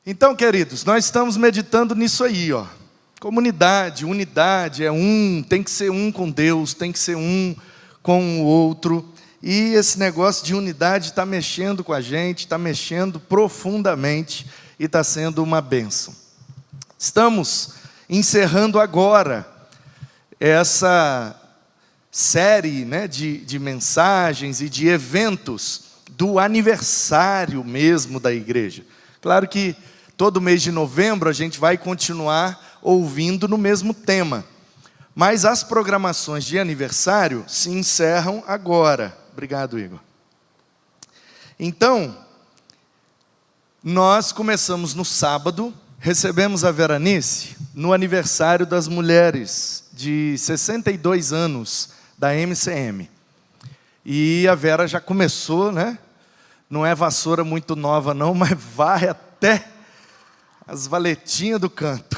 Então, queridos, nós estamos meditando nisso aí, ó. Comunidade, unidade, tem que ser um com Deus, tem que ser um com o outro. E esse negócio de unidade está mexendo com a gente, está mexendo profundamente e está sendo uma bênção. Estamos encerrando agora essa série, né, de mensagens e de eventos do aniversário mesmo da igreja. Claro que todo mês de novembro a gente vai continuar ouvindo no mesmo tema. Mas as programações de aniversário se encerram agora. Obrigado, Igor. Então, nós começamos no sábado, recebemos a Veranice no aniversário das mulheres de 62 anos da MCM. E a Vera já começou, né? Não é vassoura muito nova não, mas vai até as valetinhas do canto.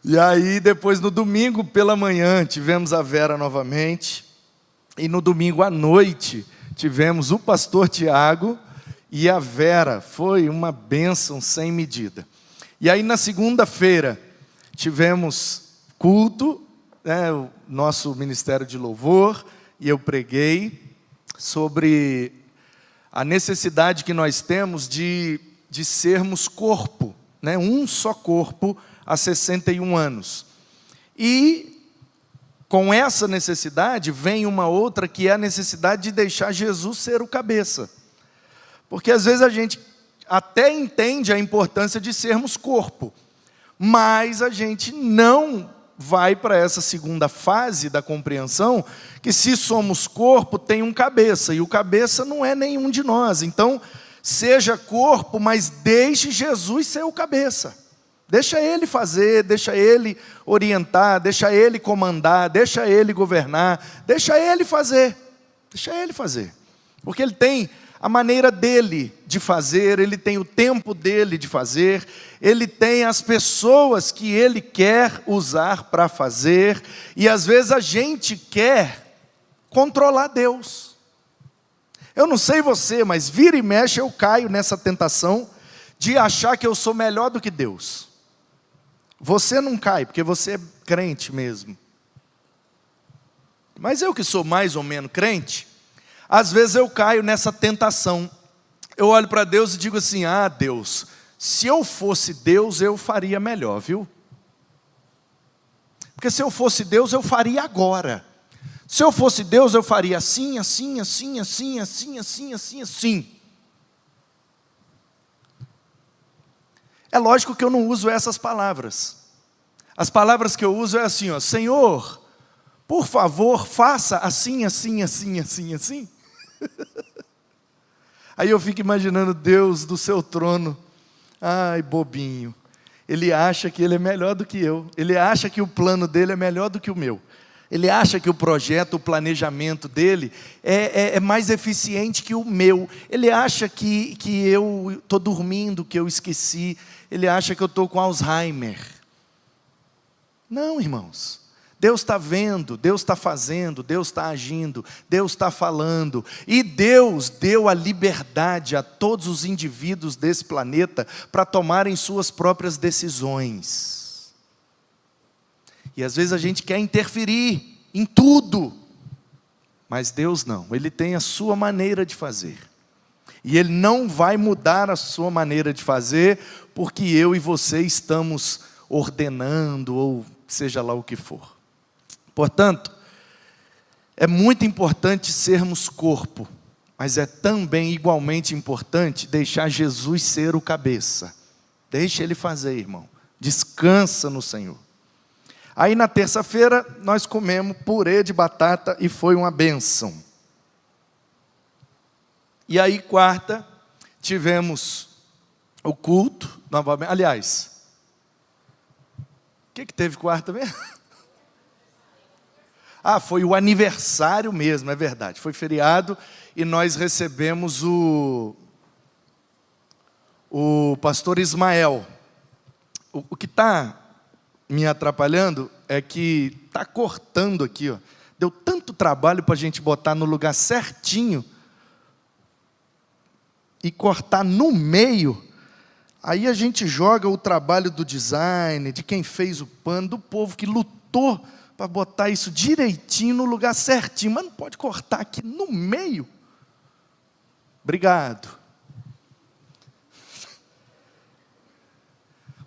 E aí depois no domingo pela manhã tivemos a Vera novamente. E no domingo à noite tivemos o pastor Tiago e a Vera. Foi uma bênção sem medida. E aí na segunda-feira tivemos culto, né, o nosso ministério de louvor, e eu preguei sobre a necessidade que nós temos de sermos corpo, né, um só corpo há 61 anos. E com essa necessidade vem uma outra, que é a necessidade de deixar Jesus ser o cabeça. Porque às vezes a gente até entende a importância de sermos corpo, mas a gente não vai para essa segunda fase da compreensão, que se somos corpo, tem um cabeça, e o cabeça não é nenhum de nós. Então, seja corpo, mas deixe Jesus ser o cabeça. Deixa Ele fazer, deixa Ele orientar, deixa Ele comandar, deixa Ele governar, deixa Ele fazer. Deixa Ele fazer. Porque Ele tem a maneira dEle de fazer, Ele tem o tempo dEle de fazer, Ele tem as pessoas que Ele quer usar para fazer, e às vezes a gente quer controlar Deus. Eu não sei você, mas vira e mexe eu caio nessa tentação de achar que eu sou melhor do que Deus. Você não cai, porque você é crente mesmo. Mas eu que sou mais ou menos crente, às vezes eu caio nessa tentação. Eu olho para Deus e digo assim: ah, Deus, se eu fosse Deus, eu faria melhor, viu? Porque se eu fosse Deus, eu faria agora. Se eu fosse Deus, eu faria assim, assim, assim, assim, assim, assim, assim, assim. É lógico que eu não uso essas palavras. As palavras que eu uso é assim, ó: Senhor, por favor, faça assim, assim, assim, assim, assim. Aí eu fico imaginando Deus do seu trono. Ai, bobinho. Ele acha que ele é melhor do que eu. Ele acha que o plano dele é melhor do que o meu. Ele acha que o projeto, o planejamento dele é mais eficiente que o meu. Ele acha que eu estou dormindo, que eu esqueci. Ele acha que eu estou com Alzheimer. Não, irmãos. Deus está vendo, Deus está fazendo, Deus está agindo, Deus está falando. E Deus deu a liberdade a todos os indivíduos desse planeta para tomarem suas próprias decisões. E às vezes a gente quer interferir em tudo, mas Deus não. Ele tem a sua maneira de fazer. E Ele não vai mudar a sua maneira de fazer, porque eu e você estamos ordenando, ou seja lá o que for. Portanto, é muito importante sermos corpo, mas é também igualmente importante deixar Jesus ser o cabeça. Deixa Ele fazer, irmão. Descansa no Senhor. Aí na terça-feira nós comemos purê de batata e foi uma bênção. E aí quarta tivemos o culto novamente. Aliás, o que teve quarta mesmo? Ah, foi o aniversário mesmo, é verdade. Foi feriado e nós recebemos o pastor Ismael. O que está me atrapalhando é que está cortando aqui, ó. Deu tanto trabalho para a gente botar no lugar certinho e cortar no meio. Aí a gente joga o trabalho do design, de quem fez o pano, do povo que lutou para botar isso direitinho no lugar certinho. Mas não pode cortar aqui no meio. Obrigado.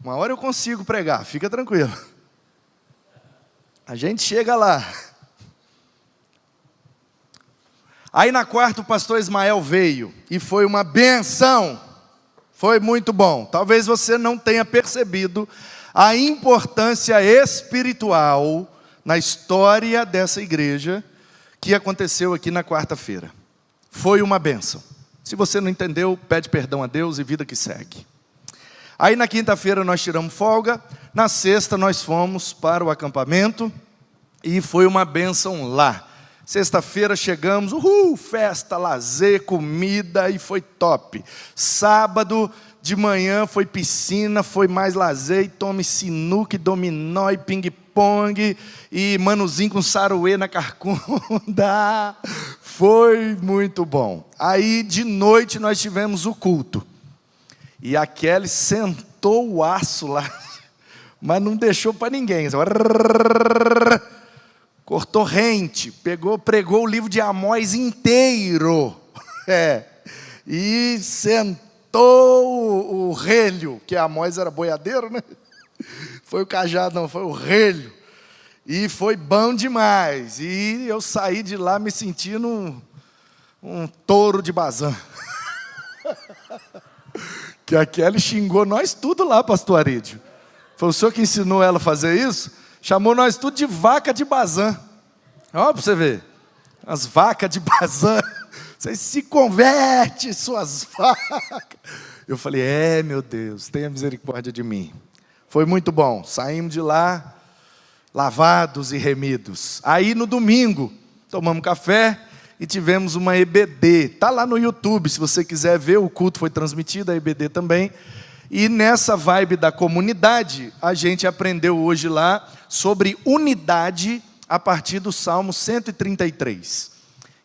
Uma hora eu consigo pregar, fica tranquilo. A gente chega lá. Aí na quarta o pastor Ismael veio e foi uma benção. Foi muito bom. Talvez você não tenha percebido a importância espiritual na história dessa igreja que aconteceu aqui na quarta-feira. Foi uma bênção. Se você não entendeu, pede perdão a Deus e vida que segue. Aí na quinta-feira nós tiramos folga, na sexta nós fomos para o acampamento e foi uma bênção lá. Sexta-feira chegamos, festa, lazer, comida e foi top. Sábado de manhã foi piscina, foi mais lazer, e tome sinuca, dominó e ping-pong, e manuzinho com saruê na carcunda. Foi muito bom. Aí de noite nós tivemos o culto. E a Kelly sentou o aço lá, mas não deixou para ninguém. Cortou rente, pregou o livro de Amós inteiro. E sentou o relho, que Amós era boiadeiro, né? Foi o cajado, não, foi o relho. E foi bom demais. E eu saí de lá me sentindo um touro de Bazã. Que a Kelly xingou nós tudo lá, pastor Arídio. Foi o senhor que ensinou ela a fazer isso? Chamou nós tudo de vaca de Bazã. Olha para você ver. As vacas de Bazã. Vocês se convertem, suas vacas. Eu falei, meu Deus, tenha misericórdia de mim. Foi muito bom. Saímos de lá, lavados e remidos. Aí no domingo, tomamos café e tivemos uma EBD. Está lá no YouTube, se você quiser ver, o culto foi transmitido, a EBD também. E nessa vibe da comunidade, a gente aprendeu hoje lá sobre unidade a partir do Salmo 133.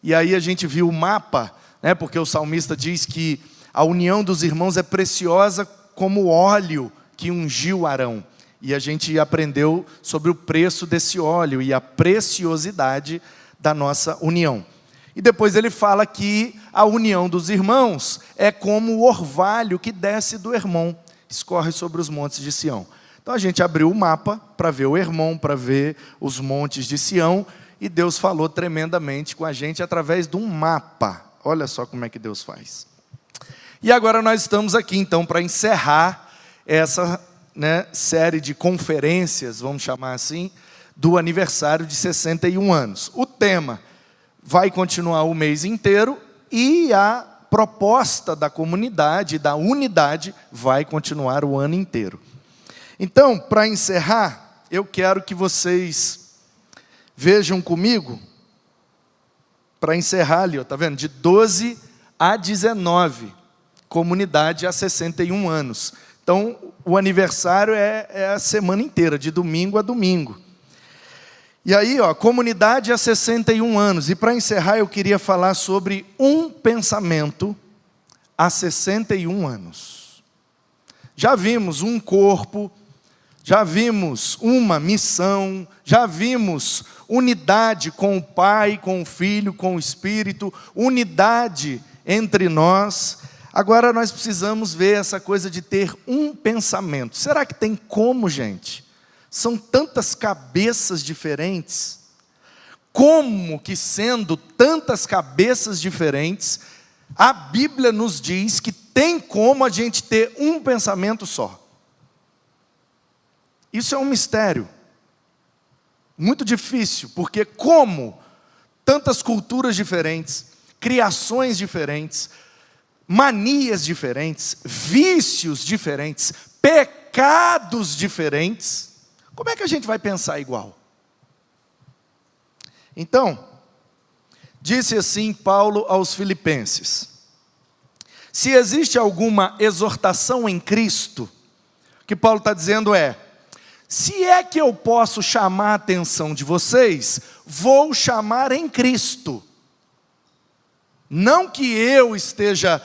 E aí a gente viu o mapa, né, porque o salmista diz que a união dos irmãos é preciosa como o óleo que ungiu Arão. E a gente aprendeu sobre o preço desse óleo e a preciosidade da nossa união. E depois ele fala que a união dos irmãos é como o orvalho que desce do Hermon, escorre sobre os montes de Sião. Então a gente abriu o mapa para ver o Hermon, para ver os montes de Sião, e Deus falou tremendamente com a gente através de um mapa. Olha só como é que Deus faz. E agora nós estamos aqui então para encerrar essa série de conferências, vamos chamar assim, do aniversário de 61 anos. O tema vai continuar o mês inteiro e a proposta da comunidade, da unidade, vai continuar o ano inteiro. Então, para encerrar, eu quero que vocês vejam comigo, para encerrar ali, está vendo? De 12 a 19, comunidade há 61 anos. Então, o aniversário é a semana inteira, de domingo a domingo. E aí, comunidade há 61 anos. E para encerrar, eu queria falar sobre um pensamento há 61 anos. Já vimos um corpo, já vimos uma missão, já vimos unidade com o Pai, com o Filho, com o Espírito, unidade entre nós. Agora nós precisamos ver essa coisa de ter um pensamento. Será que tem como, gente? São tantas cabeças diferentes. Como que, sendo tantas cabeças diferentes, a Bíblia nos diz que tem como a gente ter um pensamento só? Isso é um mistério. Muito difícil, porque como tantas culturas diferentes, criações diferentes, manias diferentes, vícios diferentes, pecados diferentes, como é que a gente vai pensar igual? Então, disse assim Paulo aos Filipenses: se existe alguma exortação em Cristo, o que Paulo está dizendo é: se é que eu posso chamar a atenção de vocês, vou chamar em Cristo. Não que eu esteja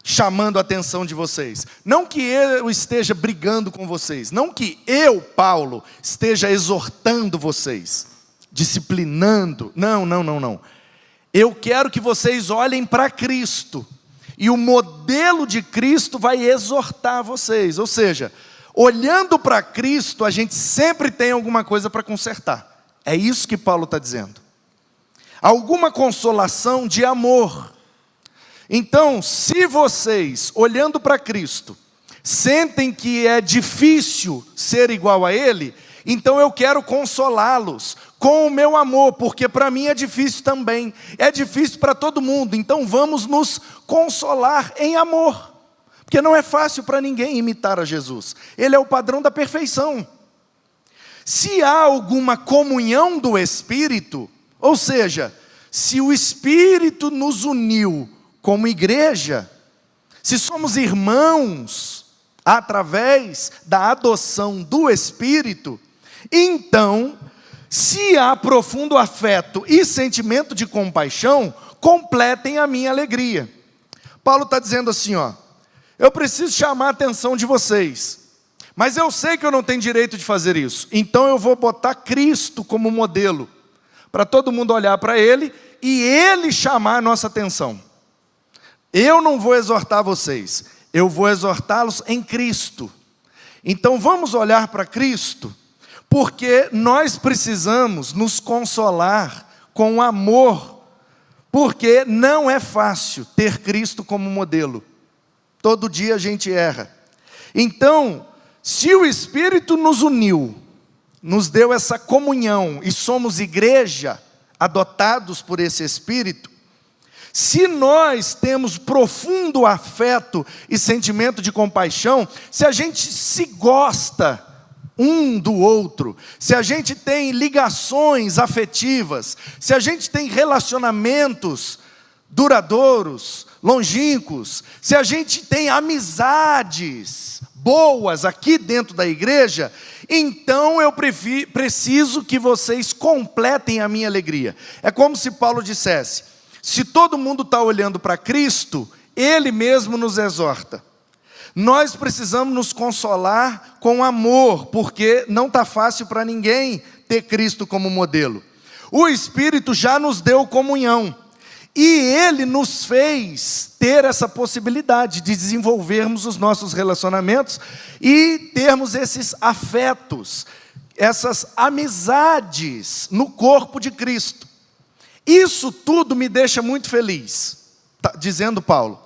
chamando a atenção de vocês. Não que eu esteja brigando com vocês. Não que eu, Paulo, esteja exortando vocês, disciplinando. Não. Eu quero que vocês olhem para Cristo. E o modelo de Cristo vai exortar vocês. Ou seja, olhando para Cristo, a gente sempre tem alguma coisa para consertar. É isso que Paulo está dizendo. Alguma consolação de amor. Então, se vocês, olhando para Cristo, sentem que é difícil ser igual a Ele, então eu quero consolá-los com o meu amor, porque para mim é difícil também, é difícil para todo mundo, então vamos nos consolar em amor, porque não é fácil para ninguém imitar a Jesus, Ele é o padrão da perfeição. Se há alguma comunhão do Espírito, ou seja, se o Espírito nos uniu como igreja, se somos irmãos através da adoção do Espírito, então, se há profundo afeto e sentimento de compaixão, completem a minha alegria. Paulo está dizendo assim, eu preciso chamar a atenção de vocês, mas eu sei que eu não tenho direito de fazer isso, então eu vou botar Cristo como modelo, para todo mundo olhar para Ele, e Ele chamar a nossa atenção. Eu não vou exortar vocês, eu vou exortá-los em Cristo. Então vamos olhar para Cristo, porque nós precisamos nos consolar com amor, porque não é fácil ter Cristo como modelo. Todo dia a gente erra. Então, se o Espírito nos uniu, nos deu essa comunhão, e somos igreja, adotados por esse Espírito, se nós temos profundo afeto e sentimento de compaixão, se a gente se gosta um do outro, se a gente tem ligações afetivas, se a gente tem relacionamentos duradouros, longínquos, se a gente tem amizades boas aqui dentro da igreja, então eu preciso que vocês completem a minha alegria. É como se Paulo dissesse, se todo mundo está olhando para Cristo, Ele mesmo nos exorta. Nós precisamos nos consolar com amor, porque não está fácil para ninguém ter Cristo como modelo. O Espírito já nos deu comunhão, e Ele nos fez ter essa possibilidade de desenvolvermos os nossos relacionamentos e termos esses afetos, essas amizades no corpo de Cristo. Isso tudo me deixa muito feliz, tá dizendo Paulo.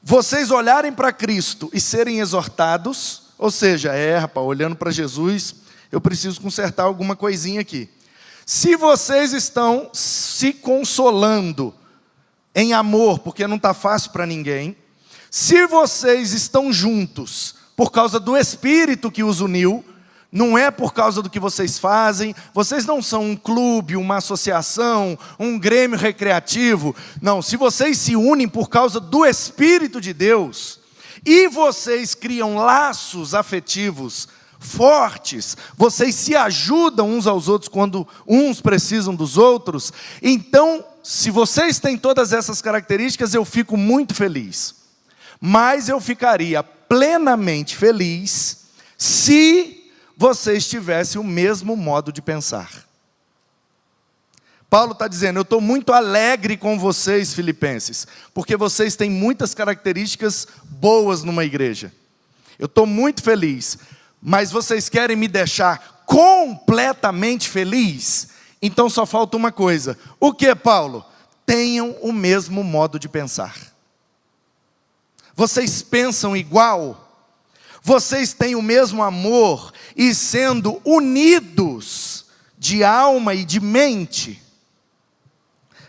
Vocês olharem para Cristo e serem exortados, ou seja, rapaz, olhando para Jesus, eu preciso consertar alguma coisinha aqui. Se vocês estão se consolando em amor, porque não está fácil para ninguém, se vocês estão juntos por causa do Espírito que os uniu, não é por causa do que vocês fazem, vocês não são um clube, uma associação, um grêmio recreativo, não, se vocês se unem por causa do Espírito de Deus, e vocês criam laços afetivos fortes, vocês se ajudam uns aos outros quando uns precisam dos outros, então, se vocês têm todas essas características, eu fico muito feliz, mas eu ficaria plenamente feliz, se vocês tivessem o mesmo modo de pensar. Paulo está dizendo, eu estou muito alegre com vocês, filipenses, porque vocês têm muitas características boas numa igreja. Eu estou muito feliz, mas vocês querem me deixar completamente feliz? Então só falta uma coisa. O que, Paulo? Tenham o mesmo modo de pensar. Vocês pensam igual? Vocês têm o mesmo amor e sendo unidos de alma e de mente,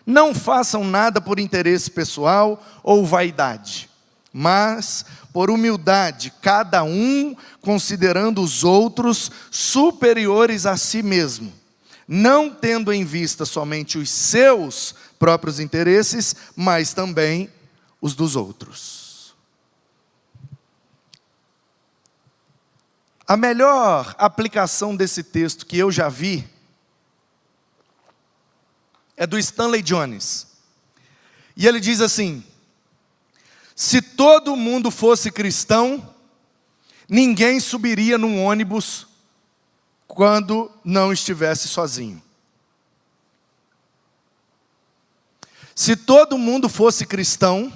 não façam nada por interesse pessoal ou vaidade, mas por humildade, cada um considerando os outros superiores a si mesmo, não tendo em vista somente os seus próprios interesses, mas também os dos outros. A melhor aplicação desse texto que eu já vi é do Stanley Jones. E ele diz assim, Se todo mundo fosse cristão, ninguém subiria num ônibus quando não estivesse sozinho. Se todo mundo fosse cristão,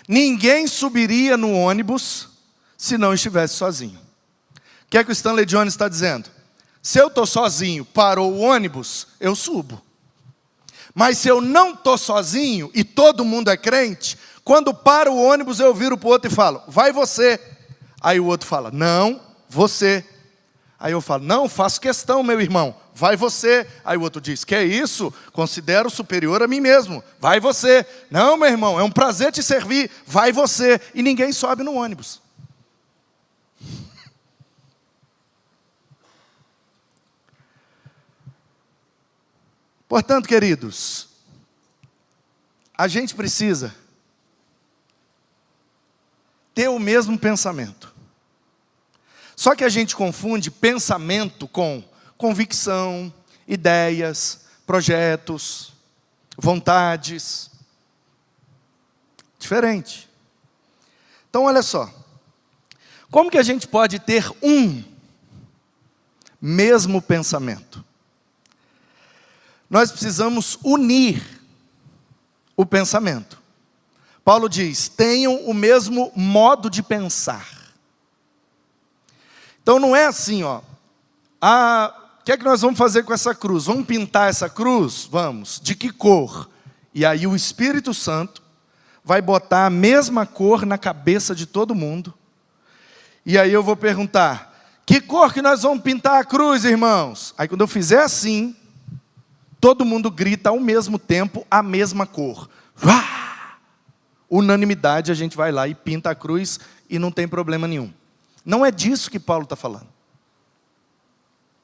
ninguém subiria no ônibus se não estivesse sozinho. O que é que o Stanley Jones está dizendo? Se eu estou sozinho, parou o ônibus, eu subo. Mas se eu não estou sozinho e todo mundo é crente, quando para o ônibus eu viro para o outro e falo, vai você. Aí o outro fala, não, você. Aí eu falo, não, faço questão, meu irmão, vai você. Aí o outro diz, que é isso? Considero superior a mim mesmo, vai você. Não, meu irmão, é um prazer te servir, vai você. E ninguém sobe no ônibus. Portanto, queridos, a gente precisa ter o mesmo pensamento. Só que a gente confunde pensamento com convicção, ideias, projetos, vontades. Diferente. Então, olha só. Como que a gente pode ter um mesmo pensamento? Nós precisamos unir o pensamento. Paulo diz, tenham o mesmo modo de pensar. Então não é assim, ó. O que é que nós vamos fazer com essa cruz? Vamos pintar essa cruz? Vamos. De que cor? E aí o Espírito Santo vai botar a mesma cor na cabeça de todo mundo. E aí eu vou perguntar, que cor que nós vamos pintar a cruz, irmãos? Aí quando eu fizer assim, todo mundo grita ao mesmo tempo a mesma cor. Unanimidade, a gente vai lá e pinta a cruz e não tem problema nenhum. Não é disso que Paulo está falando.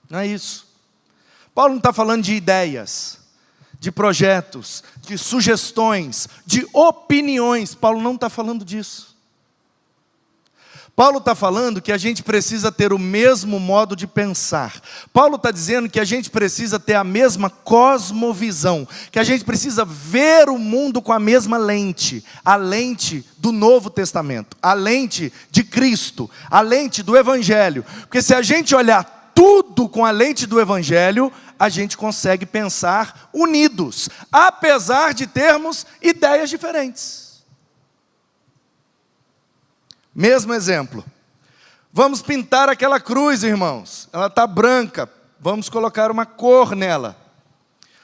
Não é isso. Paulo não está falando de ideias, de projetos, de sugestões, de opiniões. Paulo não está falando disso. Paulo está falando que a gente precisa ter o mesmo modo de pensar. Paulo está dizendo que a gente precisa ter a mesma cosmovisão, que a gente precisa ver o mundo com a mesma lente, a lente do Novo Testamento, a lente de Cristo, a lente do Evangelho. Porque se a gente olhar tudo com a lente do Evangelho, a gente consegue pensar unidos, apesar de termos ideias diferentes. Mesmo exemplo, vamos pintar aquela cruz, irmãos, ela está branca, vamos colocar uma cor nela.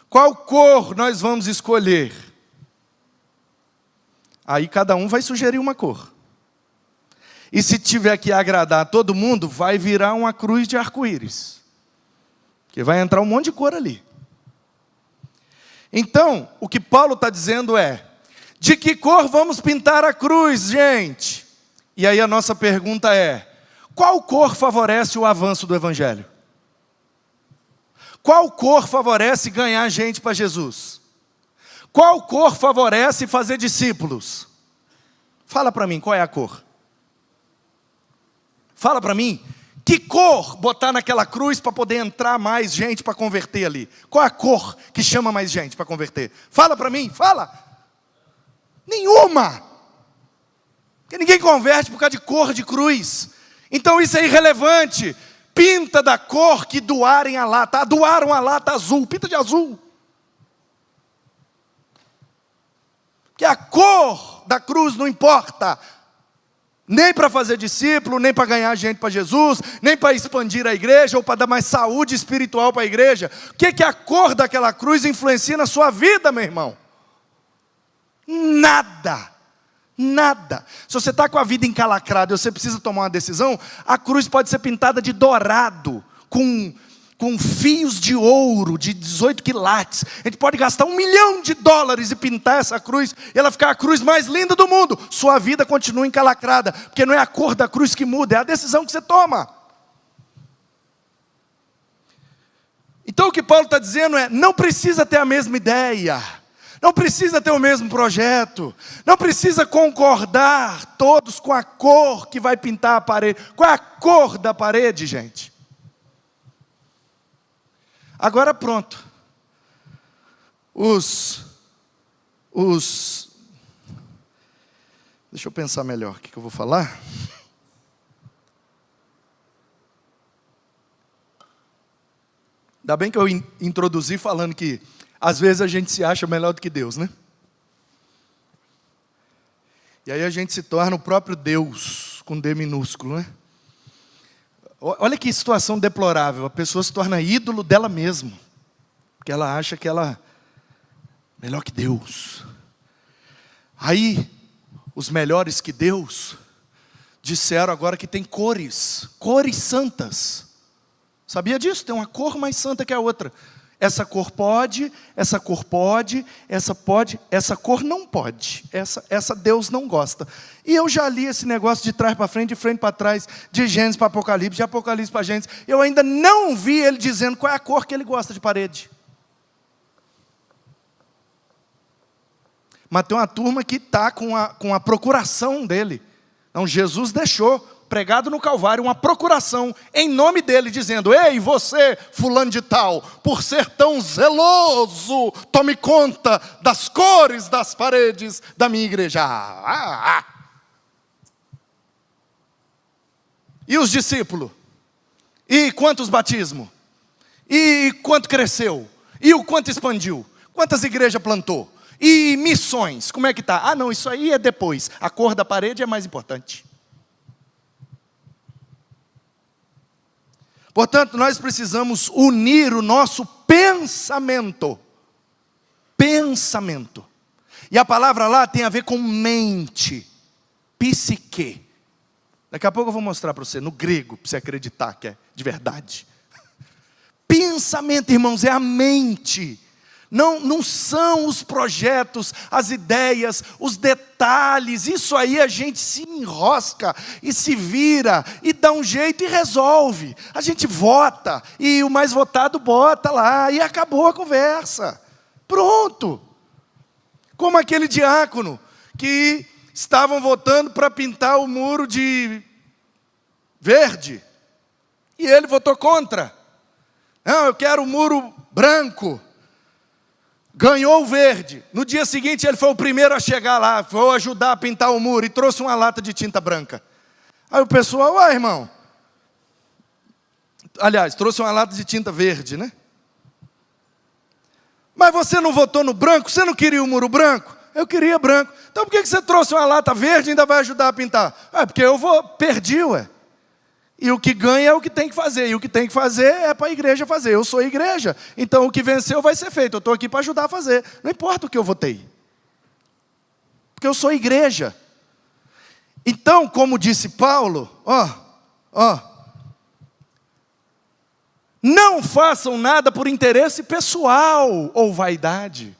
Qual cor nós vamos escolher? Aí cada um vai sugerir uma cor. E se tiver que agradar a todo mundo, vai virar uma cruz de arco-íris. Porque vai entrar um monte de cor ali. Então, o que Paulo está dizendo é, de que cor vamos pintar a cruz, gente? E aí a nossa pergunta é, qual cor favorece o avanço do Evangelho? Qual cor favorece ganhar gente para Jesus? Qual cor favorece fazer discípulos? Fala para mim, qual é a cor? Fala para mim, que cor botar naquela cruz para poder entrar mais gente para converter ali? Qual é a cor que chama mais gente para converter? Fala para mim, fala. Nenhuma. Porque ninguém converte por causa de cor de cruz. Então isso é irrelevante. Pinta da cor que doarem a lata. Doaram a lata azul, pinta de azul. Que a cor da cruz não importa. Nem para fazer discípulo, nem para ganhar gente para Jesus, nem para expandir a igreja, ou para dar mais saúde espiritual para a igreja. O que a cor daquela cruz influencia na sua vida, meu irmão? Nada. Nada. Se você está com a vida encalacrada e você precisa tomar uma decisão, a cruz pode ser pintada de dourado, com fios de ouro, de 18 quilates. A gente pode gastar $1 milhão e pintar essa cruz, e ela ficar a cruz mais linda do mundo. Sua vida continua encalacrada, porque não é a cor da cruz que muda, é a decisão que você toma. Então o que Paulo está dizendo é, não precisa ter a mesma ideia, não precisa ter o mesmo projeto, não precisa concordar todos com a cor que vai pintar a parede. Qual é a cor da parede, gente? Agora pronto. Deixa eu pensar melhor o que eu vou falar. Ainda bem que eu introduzi falando que às vezes a gente se acha melhor do que Deus, né? E aí a gente se torna o próprio Deus, com D minúsculo, né? Olha que situação deplorável, a pessoa se torna ídolo dela mesma, porque ela acha que ela é melhor que Deus. Aí, os melhores que Deus disseram agora que tem cores santas. Sabia disso? Tem uma cor mais santa que a outra. Essa cor pode, essa cor pode, essa pode, essa cor não pode. Essa Deus não gosta. E eu já li esse negócio de trás para frente, de frente para trás, de Gênesis para Apocalipse, de Apocalipse para Gênesis. Eu ainda não vi ele dizendo qual é a cor que ele gosta de parede. Mas tem uma turma que está com a procuração dele. Então Jesus deixou pregado no Calvário uma procuração em nome dele, dizendo: ei, você, fulano de tal, por ser tão zeloso, tome conta das cores das paredes da minha igreja. E os discípulos? E quantos batismos? E quanto cresceu? E o quanto expandiu? Quantas igrejas plantou? E missões, como é que está? Ah não, isso aí é depois, a cor da parede é mais importante. Portanto, nós precisamos unir o nosso pensamento. Pensamento. E a palavra lá tem a ver com mente. Psique. Daqui a pouco eu vou mostrar para você, no grego, para você acreditar que é de verdade. Pensamento, irmãos, é a mente. Não são os projetos, as ideias, os detalhes. Isso aí a gente se enrosca e se vira e dá um jeito e resolve. A gente vota e o mais votado bota lá e acabou a conversa. Pronto. Como aquele diácono que estavam votando para pintar o muro de verde e ele votou contra. Não, eu quero o muro branco. Ganhou o verde. No dia seguinte ele foi o primeiro a chegar lá, foi ajudar a pintar o muro e trouxe uma lata de tinta branca. Aí o pessoal, ué, irmão. Aliás, trouxe uma lata de tinta verde, né? Mas você não votou no branco? Você não queria o muro branco? Eu queria branco. Então por que você trouxe uma lata verde e ainda vai ajudar a pintar? Porque eu perdi, ué. E o que ganha é o que tem que fazer. E o que tem que fazer é para a igreja fazer. Eu sou a igreja. Então o que venceu vai ser feito. Eu estou aqui para ajudar a fazer. Não importa o que eu votei. Porque eu sou a igreja. Então, como disse Paulo, não façam nada por interesse pessoal ou vaidade.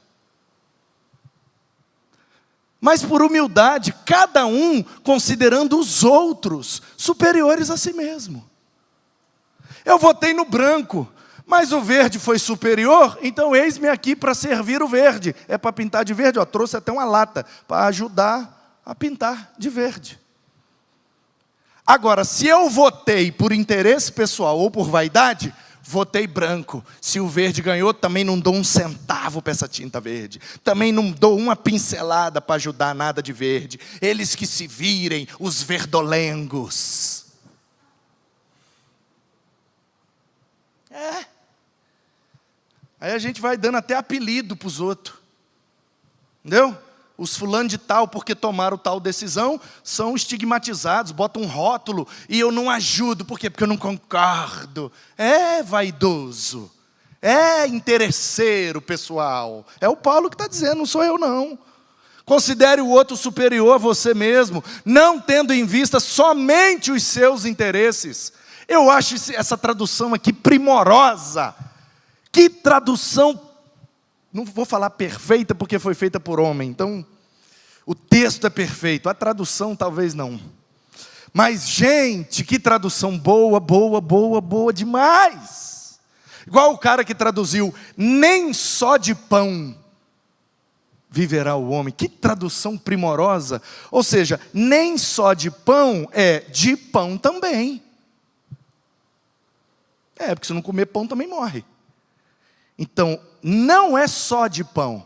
Mas por humildade, cada um considerando os outros superiores a si mesmo. Eu votei no branco, mas o verde foi superior, então eis-me aqui para servir o verde. É para pintar de verde, trouxe até uma lata para ajudar a pintar de verde. Agora, se eu votei por interesse pessoal ou por vaidade, votei branco. Se o verde ganhou, também não dou um centavo para essa tinta verde. Também não dou uma pincelada para ajudar nada de verde. Eles que se virem, os verdolengos. Aí a gente vai dando até apelido para os outros. Entendeu? Os fulano de tal, porque tomaram tal decisão, são estigmatizados, botam um rótulo, e eu não ajudo, por quê? Porque eu não concordo. É vaidoso, é interesseiro, pessoal. É o Paulo que está dizendo, não sou eu não. Considere o outro superior a você mesmo, não tendo em vista somente os seus interesses. Eu acho essa tradução aqui primorosa. Que tradução. Não vou falar perfeita porque foi feita por homem, então o texto é perfeito, a tradução talvez não. Mas gente, que tradução boa demais. Igual o cara que traduziu, nem só de pão viverá o homem. Que tradução primorosa. Ou seja, nem só de pão, é de pão também. Porque se não comer pão também morre. Então, não é só de pão.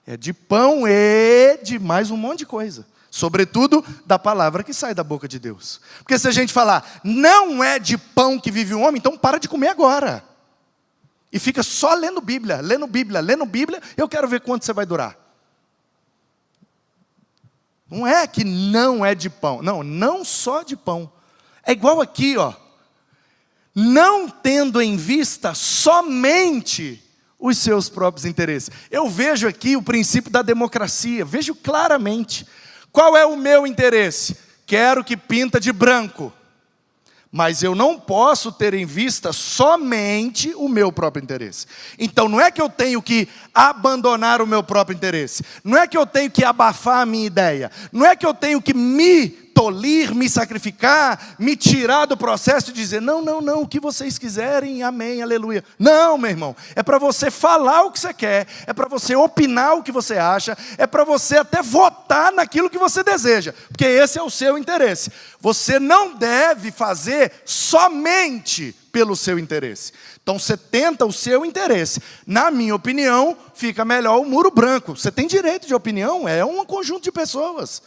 É de pão e de mais um monte de coisa. sobretudo da palavra que sai da boca de Deus. Porque se a gente falar, não é de pão que vive o homem, então para de comer agora. E fica só lendo Bíblia, lendo Bíblia, lendo Bíblia, eu quero ver quanto você vai durar. Não é que não é de pão, não só de pão. É igual aqui, ó. Não tendo em vista somente os seus próprios interesses. Eu vejo aqui o princípio da democracia, vejo claramente. Qual é o meu interesse? Quero que pinta de branco. Mas eu não posso ter em vista somente o meu próprio interesse. Então não é que eu tenho que abandonar o meu próprio interesse. Não é que eu tenho que abafar a minha ideia. Não é que eu tenho que me tolir, me sacrificar, me tirar do processo e dizer, não, o que vocês quiserem, amém, aleluia. Não, meu irmão, é para você falar o que você quer, é para você opinar o que você acha, é para você até votar naquilo que você deseja, porque esse é o seu interesse. Você não deve fazer somente pelo seu interesse. Então você tenta o seu interesse. Na minha opinião, fica melhor o muro branco. Você tem direito de opinião, é um conjunto de pessoas.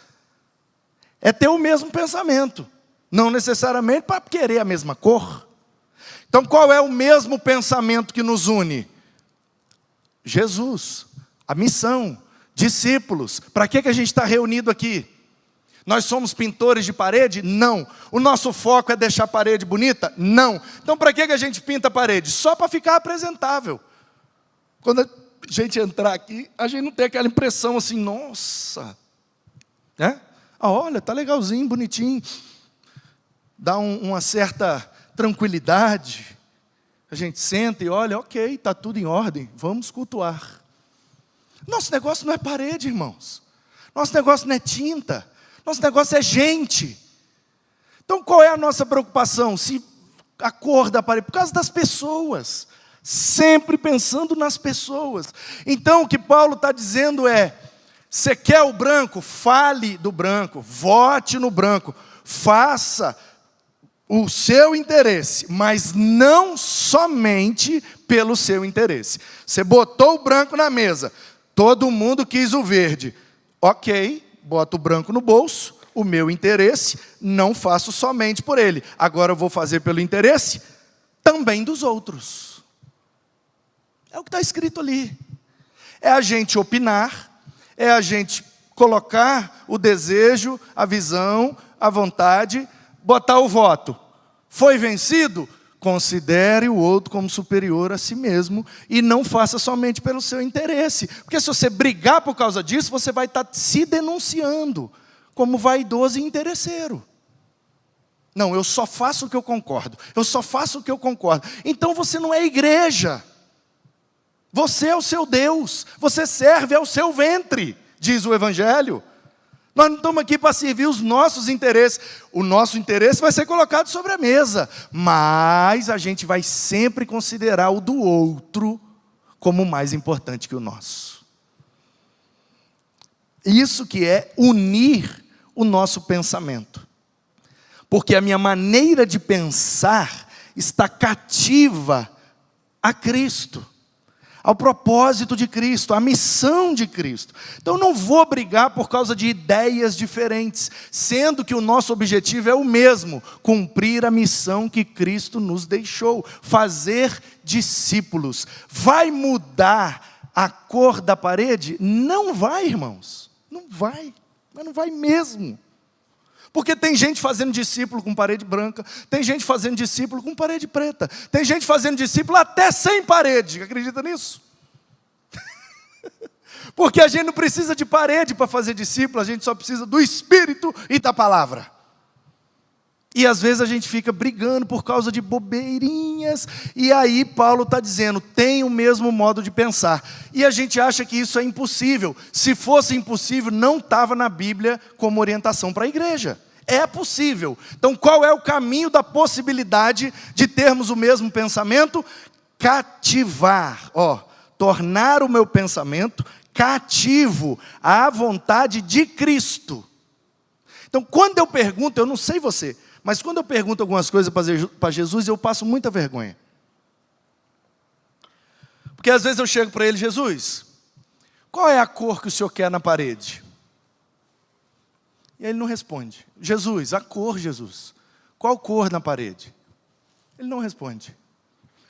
É ter o mesmo pensamento, não necessariamente para querer a mesma cor. Então qual é o mesmo pensamento que nos une? Jesus, a missão, discípulos. Para que a gente está reunido aqui? Nós somos pintores de parede? Não. O nosso foco é deixar a parede bonita? Não. Então para que a gente pinta a parede? Só para ficar apresentável. Quando a gente entrar aqui, a gente não tem aquela impressão assim, nossa, né? Ah, olha, está legalzinho, bonitinho. Dá uma certa tranquilidade. A gente senta e olha, ok, está tudo em ordem, vamos cultuar. Nosso negócio não é parede, irmãos. Nosso negócio não é tinta. Nosso negócio é gente. Então qual é a nossa preocupação? Se a cor da parede, por causa das pessoas. Sempre pensando nas pessoas. Então o que Paulo está dizendo é, você quer o branco? Fale do branco, vote no branco, faça o seu interesse, mas não somente pelo seu interesse. Você botou o branco na mesa, todo mundo quis o verde. Ok, boto o branco no bolso, o meu interesse, não faço somente por ele. Agora eu vou fazer pelo interesse também dos outros. É o que está escrito ali. É a gente opinar, é a gente colocar o desejo, a visão, a vontade, botar o voto. Foi vencido? Considere o outro como superior a si mesmo e não faça somente pelo seu interesse. Porque se você brigar por causa disso, você vai estar se denunciando como vaidoso e interesseiro. Não, eu só faço o que eu concordo. Eu só faço o que eu concordo. Então você não é igreja. Você é o seu Deus, você serve ao seu ventre, diz o Evangelho. Nós não estamos aqui para servir os nossos interesses. O nosso interesse vai ser colocado sobre a mesa, mas a gente vai sempre considerar o do outro como mais importante que o nosso. Isso que é unir o nosso pensamento. Porque a minha maneira de pensar está cativa a Cristo, ao propósito de Cristo, à missão de Cristo. Então eu não vou brigar por causa de ideias diferentes, sendo que o nosso objetivo é o mesmo, cumprir a missão que Cristo nos deixou, fazer discípulos. Vai mudar a cor da parede? Não vai, irmãos, não vai, mas não vai mesmo. Porque tem gente fazendo discípulo com parede branca, tem gente fazendo discípulo com parede preta, tem gente fazendo discípulo até sem parede, acredita nisso? Porque a gente não precisa de parede para fazer discípulo, a gente só precisa do Espírito e da palavra. E às vezes a gente fica brigando por causa de bobeirinhas, e aí Paulo está dizendo, tem o mesmo modo de pensar. E a gente acha que isso é impossível. Se fosse impossível, não estava na Bíblia como orientação para a igreja. É possível. Então qual é o caminho da possibilidade de termos o mesmo pensamento? Cativar, tornar o meu pensamento cativo à vontade de Cristo. Então quando eu pergunto, eu não sei você, mas quando eu pergunto algumas coisas para Jesus, eu passo muita vergonha. Porque às vezes eu chego para ele, Jesus, qual é a cor que o senhor quer na parede? E aí ele não responde. Jesus, a cor, Jesus. Qual cor na parede? Ele não responde.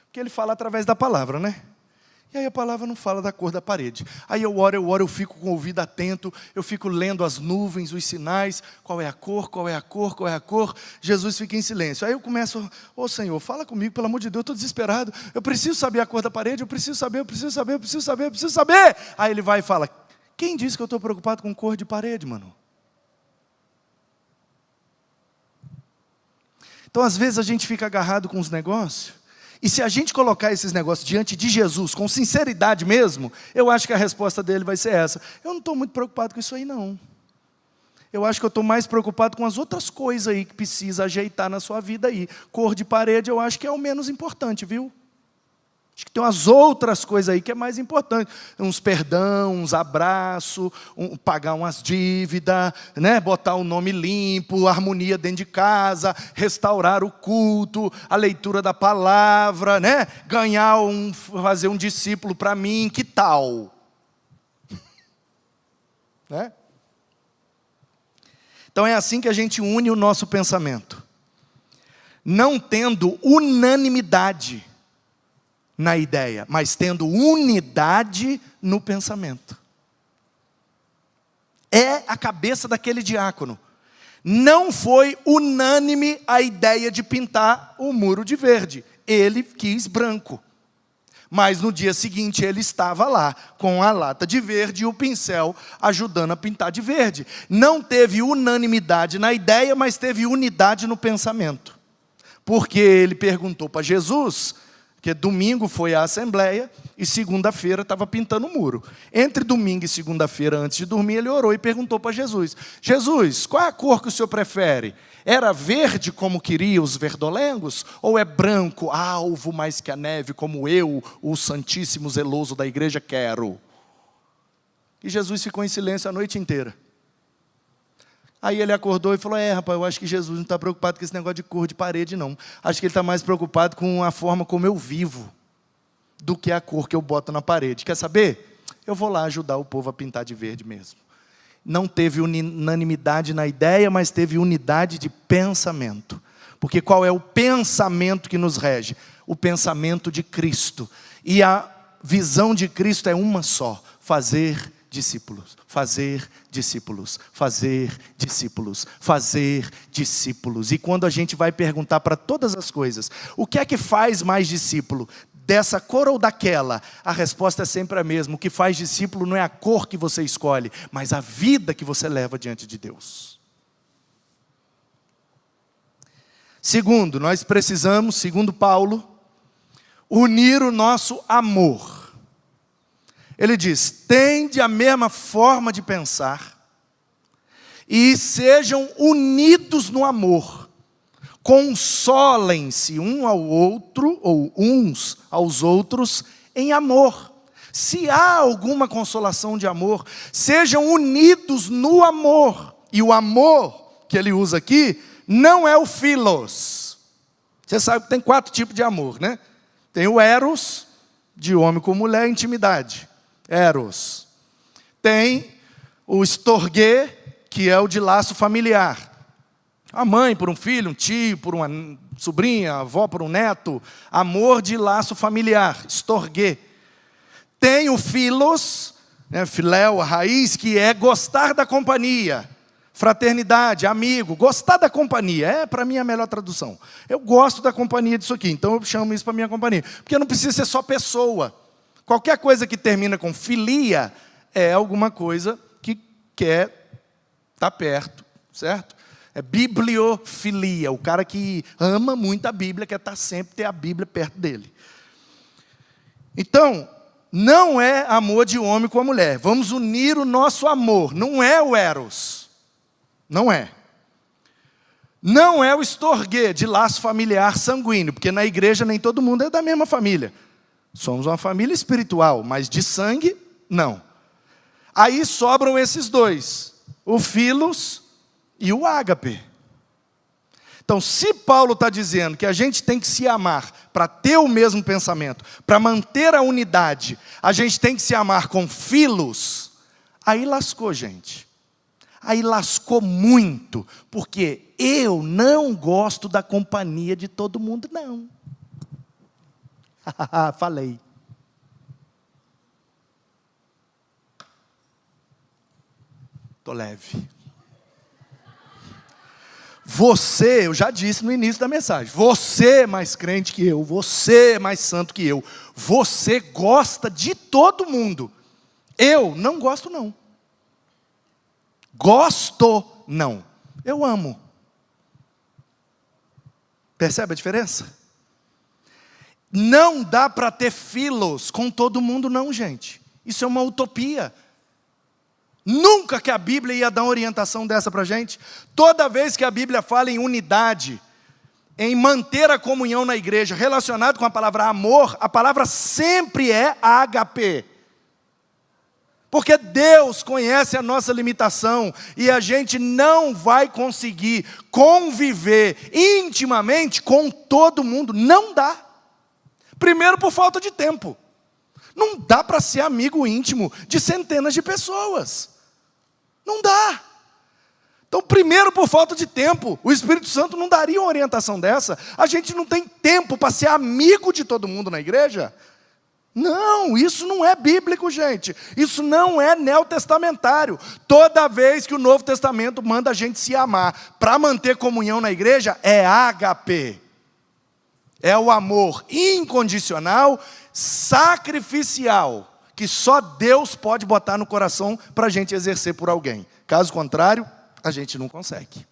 Porque ele fala através da palavra, né? E aí a palavra não fala da cor da parede. Aí eu oro, eu fico com o ouvido atento, eu fico lendo as nuvens, os sinais, qual é a cor, qual é a cor, qual é a cor. Jesus fica em silêncio. Aí eu começo, Senhor, fala comigo, pelo amor de Deus, eu estou desesperado. Eu preciso saber a cor da parede, eu preciso saber. Aí ele vai e fala, quem disse que eu estou preocupado com cor de parede, mano? Então às vezes a gente fica agarrado com os negócios. E se a gente colocar esses negócios diante de Jesus, com sinceridade mesmo, eu acho que a resposta dele vai ser essa. Eu não estou muito preocupado com isso aí, não. Eu acho que eu estou mais preocupado com as outras coisas aí que precisa ajeitar na sua vida aí. Cor de parede eu acho que é o menos importante, viu? Acho que tem umas outras coisas aí que é mais importante. Uns perdão, uns abraços, pagar umas dívidas, né? Botar o nome limpo, harmonia dentro de casa, restaurar o culto, a leitura da palavra, né? Fazer um discípulo para mim, que tal? Né? Então é assim que a gente une o nosso pensamento. Não tendo unanimidade na ideia, mas tendo unidade no pensamento. É a cabeça daquele diácono. Não foi unânime a ideia de pintar o muro de verde. Ele quis branco. Mas no dia seguinte ele estava lá, com a lata de verde e o pincel, ajudando a pintar de verde. Não teve unanimidade na ideia, mas teve unidade no pensamento. Porque ele perguntou para Jesus, porque domingo foi à assembleia e segunda-feira estava pintando o muro. Entre domingo e segunda-feira, antes de dormir, ele orou e perguntou para Jesus, Jesus, qual é a cor que o senhor prefere? Era verde como queria os verdolengos? Ou é branco, alvo mais que a neve, como eu, o santíssimo zeloso da igreja, quero? E Jesus ficou em silêncio a noite inteira. Aí ele acordou e falou, rapaz, eu acho que Jesus não está preocupado com esse negócio de cor de parede, não. Acho que ele está mais preocupado com a forma como eu vivo, do que a cor que eu boto na parede. Quer saber? Eu vou lá ajudar o povo a pintar de verde mesmo. Não teve unanimidade na ideia, mas teve unidade de pensamento. Porque qual é o pensamento que nos rege? O pensamento de Cristo. E a visão de Cristo é uma só, fazer discípulos, fazer discípulos, fazer discípulos, fazer discípulos. E quando a gente vai perguntar para todas as coisas, o que é que faz mais discípulo? Dessa cor ou daquela? A resposta é sempre a mesma. O que faz discípulo não é a cor que você escolhe, mas a vida que você leva diante de Deus. Segundo, nós precisamos, segundo Paulo, unir o nosso amor. Ele diz, tende a mesma forma de pensar e sejam unidos no amor. Consolem-se um ao outro, ou uns aos outros, em amor. Se há alguma consolação de amor, sejam unidos no amor. E o amor que ele usa aqui, não é o philos. Você sabe que tem 4 tipos de amor, né? Tem o eros, de homem com mulher, intimidade. Eros. Tem o storge, que é o de laço familiar. A mãe por um filho, um tio, por uma sobrinha, a avó por um neto. Amor de laço familiar, storge. Tem o philos, né, filéu, a raiz, que é gostar da companhia. Fraternidade, amigo, gostar da companhia. Para mim a melhor tradução. Eu gosto da companhia disso aqui, então eu chamo isso para minha companhia. Porque não precisa ser só pessoa. Qualquer coisa que termina com filia é alguma coisa que quer estar perto, certo? É bibliofilia, o cara que ama muito a Bíblia, quer sempre ter a Bíblia perto dele. Então, não é amor de homem com a mulher. Vamos unir o nosso amor, não é o eros. Não é. Não é o storge, de laço familiar sanguíneo, porque na igreja nem todo mundo é da mesma família. Somos uma família espiritual, mas de sangue, não. Aí sobram esses dois, o philos e o ágape. Então, se Paulo está dizendo que a gente tem que se amar para ter o mesmo pensamento, para manter a unidade, a gente tem que se amar com philos, aí lascou, gente. Aí lascou muito, porque eu não gosto da companhia de todo mundo, não. Falei. Tô leve. Você, eu já disse no início da mensagem, você é mais crente que eu, você é mais santo que eu, você gosta de todo mundo. Eu não gosto, não. Gosto, não. Eu amo. Percebe a diferença? Não dá para ter filos com todo mundo, não, gente. Isso é uma utopia. Nunca que a Bíblia ia dar uma orientação dessa para a gente. Toda vez que a Bíblia fala em unidade, em manter a comunhão na igreja, relacionado com a palavra amor, a palavra sempre é ágape. Porque Deus conhece a nossa limitação e a gente não vai conseguir conviver intimamente com todo mundo. Não dá. Primeiro por falta de tempo. Não dá para ser amigo íntimo de centenas de pessoas. Não dá. Então, primeiro por falta de tempo, o Espírito Santo não daria uma orientação dessa. A gente não tem tempo para ser amigo de todo mundo na igreja. Não, isso não é bíblico, gente. Isso não é neotestamentário. Toda vez que o Novo Testamento manda a gente se amar para manter comunhão na igreja, é ágape. É o amor incondicional, sacrificial, que só Deus pode botar no coração para a gente exercer por alguém. Caso contrário, a gente não consegue.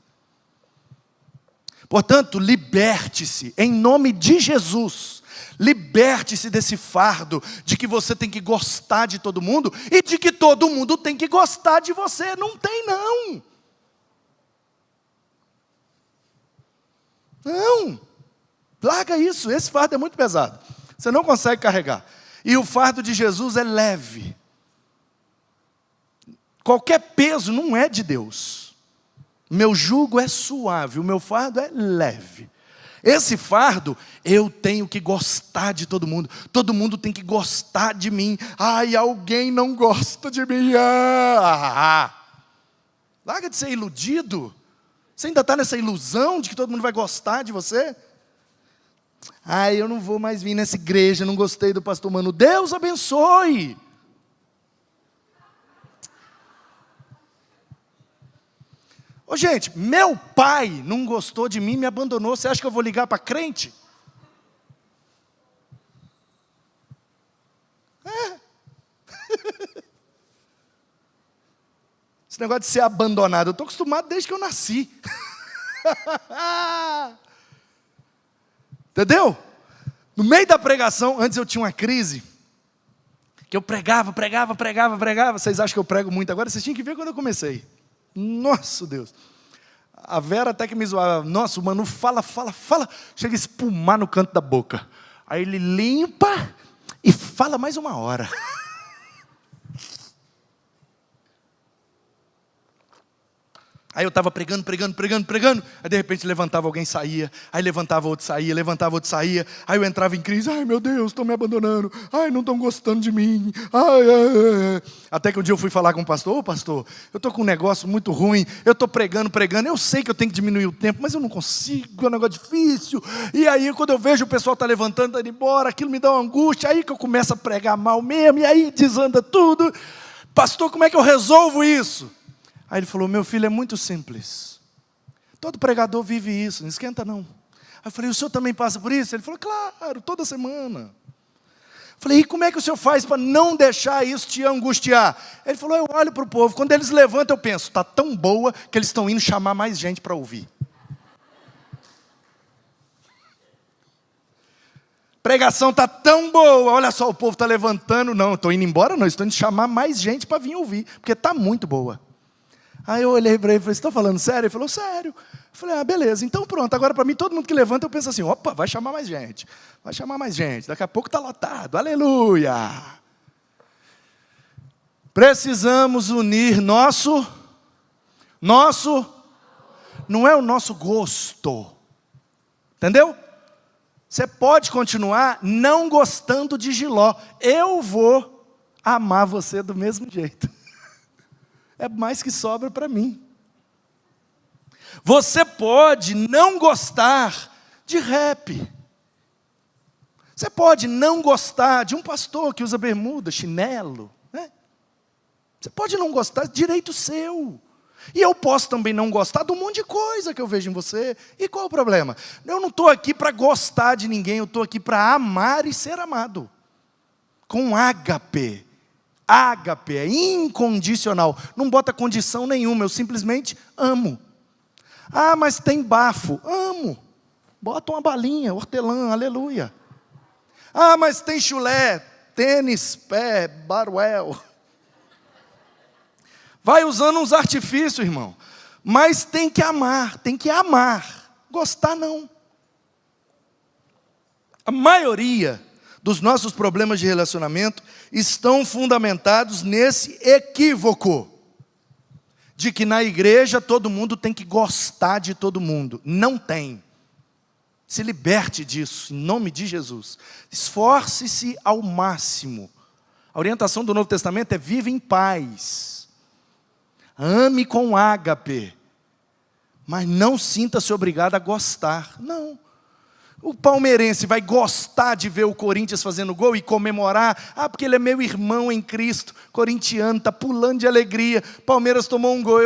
Portanto, liberte-se, em nome de Jesus. Liberte-se desse fardo de que você tem que gostar de todo mundo e de que todo mundo tem que gostar de você. Não tem, não. Não. Larga isso, esse fardo é muito pesado. Você não consegue carregar. E o fardo de Jesus é leve. Qualquer peso não é de Deus. Meu jugo é suave, o meu fardo é leve. Esse fardo, eu tenho que gostar de todo mundo tem que gostar de mim. Ai, alguém não gosta de mim. Larga de ser iludido. Você ainda está nessa ilusão de que todo mundo vai gostar de você? Ai, eu não vou mais vir nessa igreja, não gostei do pastor Mano. Deus abençoe. Ô gente, meu pai não gostou de mim, me abandonou. Você acha que eu vou ligar para crente? Esse negócio de ser abandonado, eu estou acostumado desde que eu nasci. Entendeu? No meio da pregação, antes eu tinha uma crise, que eu pregava. Vocês acham que eu prego muito agora? Vocês tinham que ver quando eu comecei. Nossa Deus. A Vera até que me zoava. Nossa, o Manu fala. Chega a espumar no canto da boca. Aí ele limpa e fala mais uma hora. Aí eu estava pregando, aí de repente levantava alguém, saía, aí levantava outro, saía, aí eu entrava em crise, ai meu Deus, estão me abandonando, ai não estão gostando de mim, ai. Até que um dia eu fui falar com o pastor, ô pastor, eu estou com um negócio muito ruim, eu estou pregando, eu sei que eu tenho que diminuir o tempo, mas eu não consigo, é um negócio difícil, e aí quando eu vejo o pessoal está levantando, está indo embora, aquilo me dá uma angústia, aí que eu começo a pregar mal mesmo, e aí desanda tudo, pastor, como é que eu resolvo isso? Aí ele falou, meu filho, é muito simples. Todo pregador vive isso, não esquenta não. Aí eu falei, o senhor também passa por isso? Ele falou, claro, toda semana. Eu falei, e como é que o senhor faz para não deixar isso te angustiar? Ele falou, eu olho para o povo, quando eles levantam eu penso, está tão boa que eles estão indo chamar mais gente para ouvir. Pregação está tão boa, olha só, o povo está levantando. Não, estou indo embora não, estou indo chamar mais gente para vir ouvir, porque está muito boa. Aí eu olhei para ele e falei, você está falando sério? Ele falou, sério. Eu falei, beleza, então pronto, agora para mim todo mundo que levanta eu penso assim, opa, vai chamar mais gente, daqui a pouco está lotado, aleluia. Precisamos unir nosso, não é o nosso gosto, entendeu? Você pode continuar não gostando de Giló, eu vou amar você do mesmo jeito. É mais que sobra para mim. Você pode não gostar de rap. Você pode não gostar de um pastor que usa bermuda, chinelo, né? Você pode não gostar, direito seu. E eu posso também não gostar de um monte de coisa que eu vejo em você. E qual o problema? Eu não estou aqui para gostar de ninguém, eu estou aqui para amar e ser amado. Com ágape. Ágape é incondicional. Não bota condição nenhuma, eu simplesmente amo. Ah, mas tem bafo. Amo. Bota uma balinha, hortelã, aleluia. Ah, mas tem chulé, tênis, pé, baruel. Vai usando uns artifícios, irmão. Mas tem que amar, tem que amar. Gostar não. A maioria dos nossos problemas de relacionamento estão fundamentados nesse equívoco de que na igreja todo mundo tem que gostar de todo mundo. Não tem. Se liberte disso, em nome de Jesus. Esforce-se ao máximo. A orientação do Novo Testamento é: vive em paz. Ame com ágape. Mas não sinta-se obrigado a gostar. Não. O palmeirense vai gostar de ver o Corinthians fazendo gol e comemorar. Ah, porque ele é meu irmão em Cristo. Corintiano, está pulando de alegria. Palmeiras tomou um gol.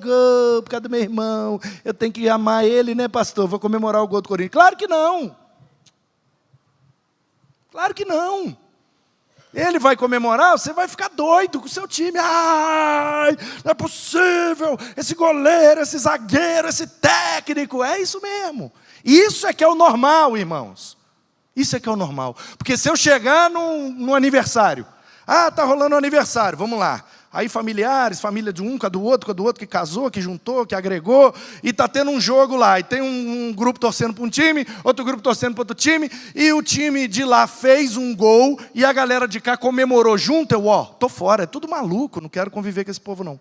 Gol, por causa do meu irmão. Eu tenho que amar ele, né, pastor? Vou comemorar o gol do Corinthians. Claro que não. Claro que não. Ele vai comemorar, você vai ficar doido com o seu time. Ai, não é possível. Esse goleiro, esse zagueiro, esse técnico. É isso mesmo. Isso é que é o normal, irmãos. Isso é que é o normal. Porque se eu chegar no aniversário, está rolando um aniversário, vamos lá. Aí familiares, família de um, com a do outro que casou, que juntou, que agregou, e está tendo um jogo lá, e tem um grupo torcendo para um time, outro grupo torcendo para outro time, e o time de lá fez um gol, e a galera de cá comemorou junto. Eu, tô fora, é tudo maluco, não quero conviver com esse povo não.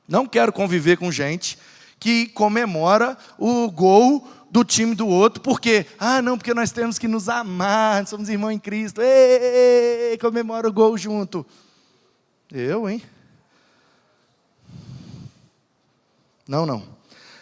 Não quero conviver com gente que comemora o gol do time do outro, porque, porque nós temos que nos amar, somos irmãos em Cristo, comemora o gol junto. Hein? Não.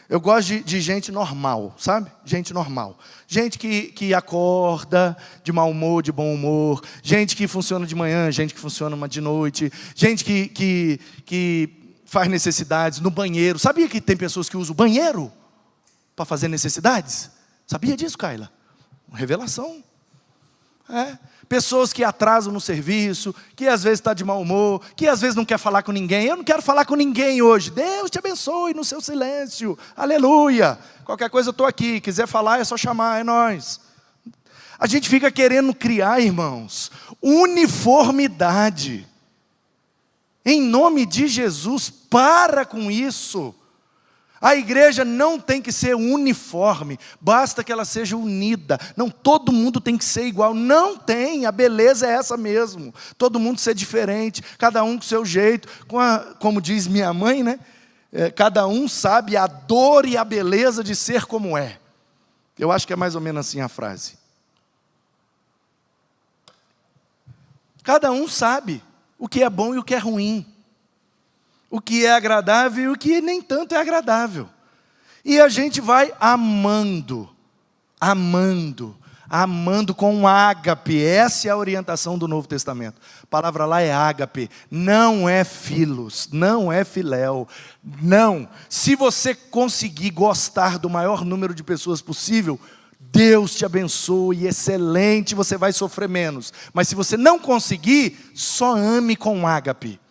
Eu gosto de gente normal, sabe? Gente normal. Gente que acorda de mau humor, de bom humor. Gente que funciona de manhã, gente que funciona de noite. Gente que faz necessidades no banheiro. Sabia que tem pessoas que usam o banheiro para fazer necessidades? Sabia disso, Kaila? Revelação. Pessoas que atrasam no serviço, que às vezes está de mau humor, que às vezes não quer falar com ninguém. Eu não quero falar com ninguém hoje. Deus te abençoe no seu silêncio. Aleluia. Qualquer coisa eu estou aqui. Quiser falar é só chamar, é nós. A gente fica querendo criar, irmãos, uniformidade. Em nome de Jesus, para com isso. A igreja não tem que ser uniforme, basta que ela seja unida. Não, todo mundo tem que ser igual. Não tem, a beleza é essa mesmo. Todo mundo ser diferente, cada um com o seu jeito. Como diz minha mãe, né? Cada um sabe a dor e a beleza de ser como é. Eu acho que é mais ou menos assim a frase. Cada um sabe o que é bom e o que é ruim. O que é agradável e o que nem tanto é agradável. E a gente vai amando com ágape. Essa é a orientação do Novo Testamento. A palavra lá é ágape, não é filos, não é filéu. Não. Se você conseguir gostar do maior número de pessoas possível, Deus te abençoe, excelente, você vai sofrer menos. Mas se você não conseguir, só ame com ágape.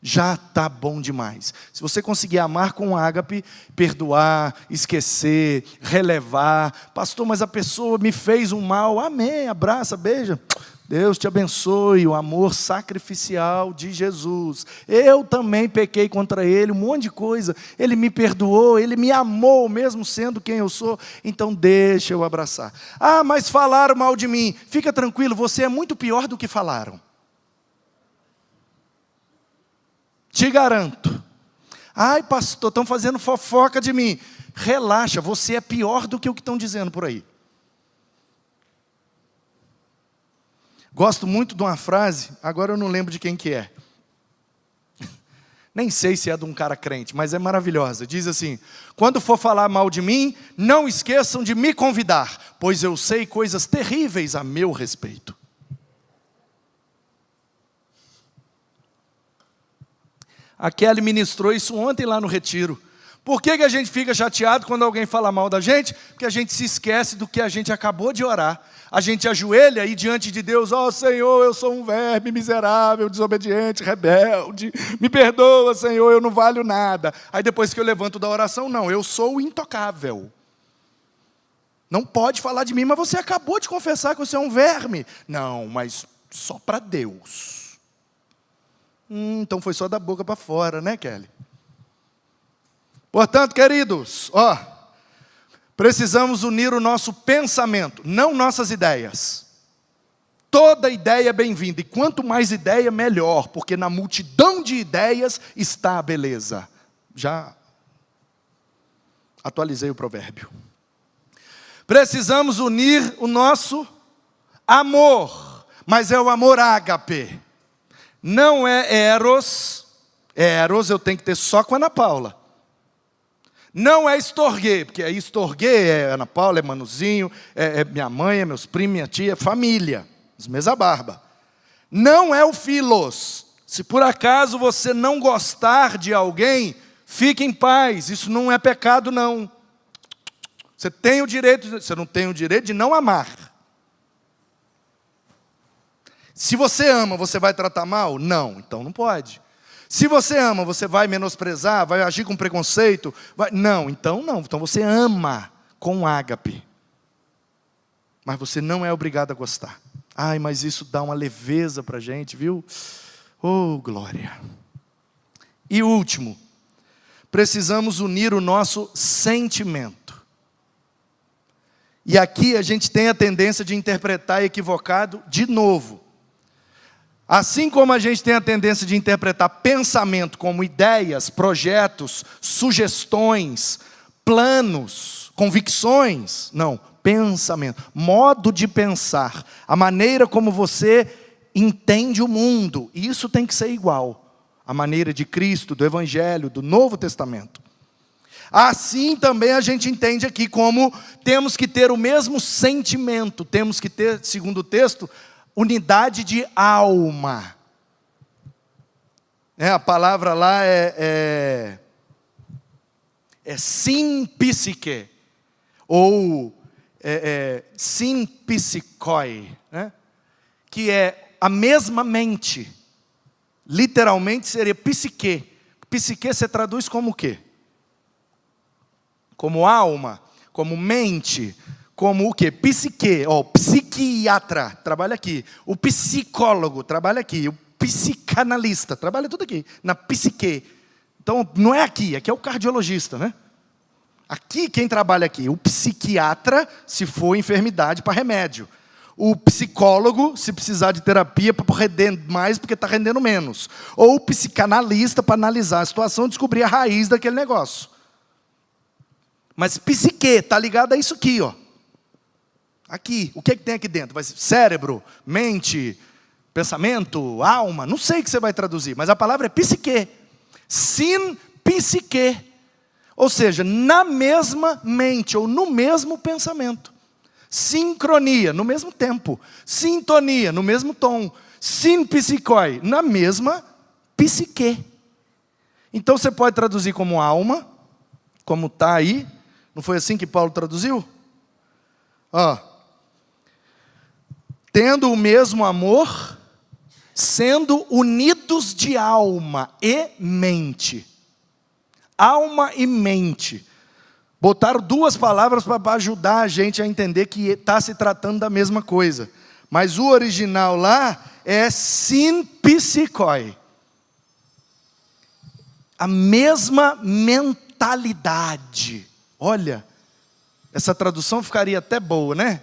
Já está bom demais. Se você conseguir amar com ágape, perdoar, esquecer, relevar. Pastor, mas a pessoa me fez um mal. Amém, abraça, beija. Deus te abençoe, o amor sacrificial de Jesus. Eu também pequei contra Ele, um monte de coisa. Ele me perdoou, Ele me amou, mesmo sendo quem eu sou. Então deixa eu abraçar. Mas falaram mal de mim. Fica tranquilo, você é muito pior do que falaram. Te garanto. Pastor, estão fazendo fofoca de mim. Relaxa, você é pior do que o que estão dizendo por aí. Gosto muito de uma frase, agora eu não lembro de quem que é. Nem sei se é de um cara crente, mas é maravilhosa. Diz assim: quando for falar mal de mim, não esqueçam de me convidar, pois eu sei coisas terríveis a meu respeito. A Kelly ministrou isso ontem lá no retiro. Por que a gente fica chateado quando alguém fala mal da gente? Porque a gente se esquece do que a gente acabou de orar. A gente ajoelha aí diante de Deus: ó Senhor, eu sou um verme miserável, desobediente, rebelde. Me perdoa, Senhor, eu não valho nada. Aí depois que eu levanto da oração, não, eu sou o intocável. Não pode falar de mim, mas você acabou de confessar que você é um verme. Não, mas só para Deus. Então foi só da boca para fora, né, Kelly? Portanto, queridos, precisamos unir o nosso pensamento, não nossas ideias. Toda ideia é bem-vinda, e quanto mais ideia, melhor, porque na multidão de ideias está a beleza. Já atualizei o provérbio. Precisamos unir o nosso amor, mas é o amor ágape. Não é eros. Eros eu tenho que ter só com a Ana Paula. Não é estorguê, porque aí estorguê é Ana Paula, é Manuzinho, é minha mãe, é meus primos, minha tia, é família, os mesa barba. Não é o filos. Se por acaso você não gostar de alguém, fique em paz, isso não é pecado não. Você tem o direito, você não tem o direito de não amar. Se você ama, você vai tratar mal? Não, então não pode. Se você ama, você vai menosprezar, vai agir com preconceito? Não, então não. Então você ama com ágape. Mas você não é obrigado a gostar. Ai, mas isso dá uma leveza para a gente, viu? Oh, glória. E último, precisamos unir o nosso sentimento. E aqui a gente tem a tendência de interpretar equivocado de novo. Assim como a gente tem a tendência de interpretar pensamento como ideias, projetos, sugestões, planos, convicções. Não, pensamento, modo de pensar, a maneira como você entende o mundo. Isso tem que ser igual. A maneira de Cristo, do Evangelho, do Novo Testamento. Assim também a gente entende aqui como temos que ter o mesmo sentimento, temos que ter, segundo o texto, unidade de alma. A palavra lá é simpsique, ou simpsikoi, né? Que é a mesma mente. Literalmente seria psique. Psique você traduz como o quê? Como alma, como mente, como o quê? Psique, psiquiatra, trabalha aqui. O psicólogo, trabalha aqui. O psicanalista, trabalha tudo aqui, na psique. Então, não é aqui, aqui é o cardiologista, né? Aqui, quem trabalha aqui? O psiquiatra, se for enfermidade, para remédio. O psicólogo, se precisar de terapia, para render mais, porque está rendendo menos. Ou o psicanalista, para analisar a situação e descobrir a raiz daquele negócio. Mas psique, está ligado a isso aqui, ó. Aqui, o que tem aqui dentro? Vai ser cérebro, mente, pensamento, alma, não sei o que você vai traduzir, mas a palavra é psique. Psique. Ou seja, na mesma mente, ou no mesmo pensamento. Sincronia, no mesmo tempo. Sintonia, no mesmo tom. Simpsikoi, na mesma psique. Então você pode traduzir como alma, como está aí. Não foi assim que Paulo traduziu? Tendo o mesmo amor, sendo unidos de alma e mente. Alma e mente. Botaram duas palavras para ajudar a gente a entender que está se tratando da mesma coisa. Mas o original lá é simpsikoi. A mesma mentalidade. Olha, essa tradução ficaria até boa, né?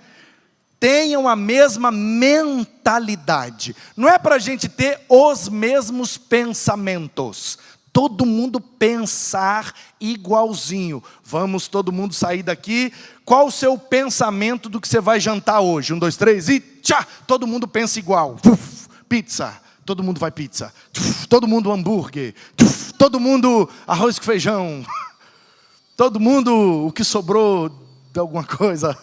Tenham a mesma mentalidade. Não é para a gente ter os mesmos pensamentos. Todo mundo pensar igualzinho. Vamos todo mundo sair daqui. Qual o seu pensamento do que você vai jantar hoje? 1, 2, 3 e tchá! Todo mundo pensa igual. Pizza. Todo mundo vai pizza. Todo mundo hambúrguer. todo mundo arroz com feijão, todo mundo o que sobrou de alguma coisa.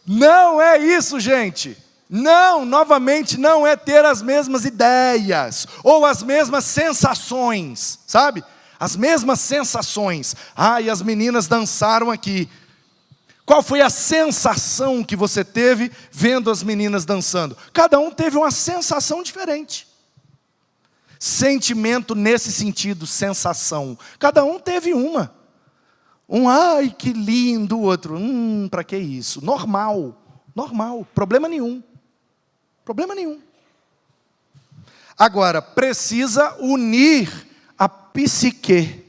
Não é isso, gente. Não, novamente, não é ter as mesmas ideias, ou as mesmas sensações, sabe? As mesmas sensações. E as meninas dançaram aqui. Qual foi a sensação que você teve vendo as meninas dançando? Cada um teve uma sensação diferente. Sentimento nesse sentido, sensação. Cada um teve uma. Ai, que lindo, o outro, para que isso? Normal, problema nenhum. Problema nenhum. Agora, precisa unir a psique.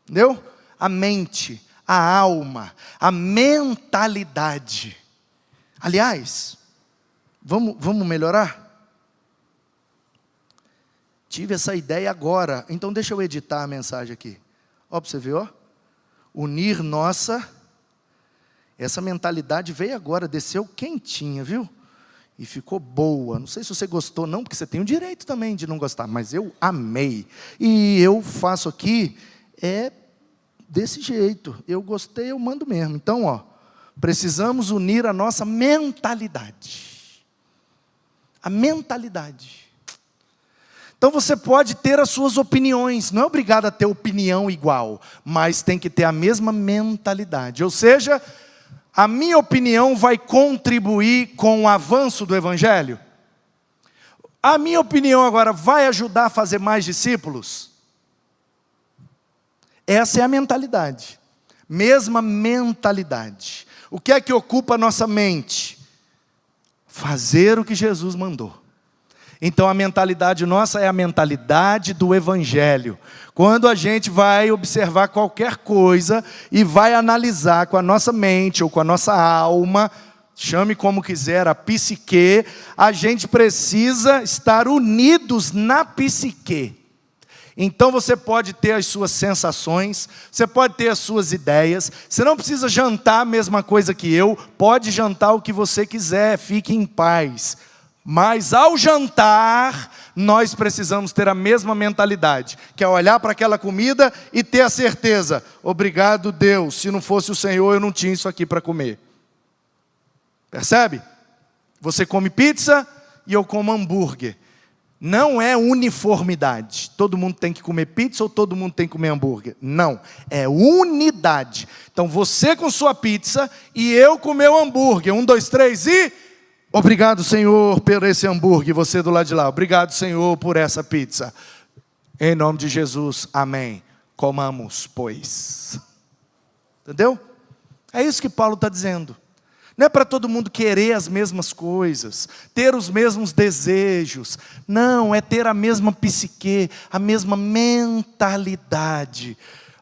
Entendeu? A mente, a alma, a mentalidade. Aliás, vamos melhorar? Tive essa ideia agora, então deixa eu editar a mensagem aqui. Ó, para você ver, ó. Unir essa mentalidade veio agora, desceu quentinha, viu? E ficou boa. Não sei se você gostou, não, porque você tem o direito também de não gostar, mas eu amei. E eu faço aqui, desse jeito. Eu gostei, eu mando mesmo. Então, ó, precisamos unir a nossa mentalidade. A mentalidade. Então você pode ter as suas opiniões, não é obrigado a ter opinião igual, mas tem que ter a mesma mentalidade. Ou seja, a minha opinião vai contribuir com o avanço do Evangelho? A minha opinião agora vai ajudar a fazer mais discípulos? Essa é a mentalidade. Mesma mentalidade. O que é que ocupa a nossa mente? Fazer o que Jesus mandou. Então a mentalidade nossa é a mentalidade do Evangelho. Quando a gente vai observar qualquer coisa e vai analisar com a nossa mente ou com a nossa alma, chame como quiser, a psique, a gente precisa estar unidos na psique. Então você pode ter as suas sensações, você pode ter as suas ideias, você não precisa jantar a mesma coisa que eu, pode jantar o que você quiser, fique em paz. Mas ao jantar, nós precisamos ter a mesma mentalidade, que é olhar para aquela comida e ter a certeza, obrigado Deus, se não fosse o Senhor eu não tinha isso aqui para comer. Percebe? Você come pizza e eu como hambúrguer. Não é uniformidade, todo mundo tem que comer pizza ou todo mundo tem que comer hambúrguer. Não, é unidade. Então você com sua pizza e eu com meu hambúrguer, 1, 2, 3 e... Obrigado, Senhor, por esse hambúrguer, você do lado de lá. Obrigado, Senhor, por essa pizza. Em nome de Jesus, amém. Comamos, pois. Entendeu? É isso que Paulo está dizendo. Não é para todo mundo querer as mesmas coisas, ter os mesmos desejos. Não, é ter a mesma psique, a mesma mentalidade.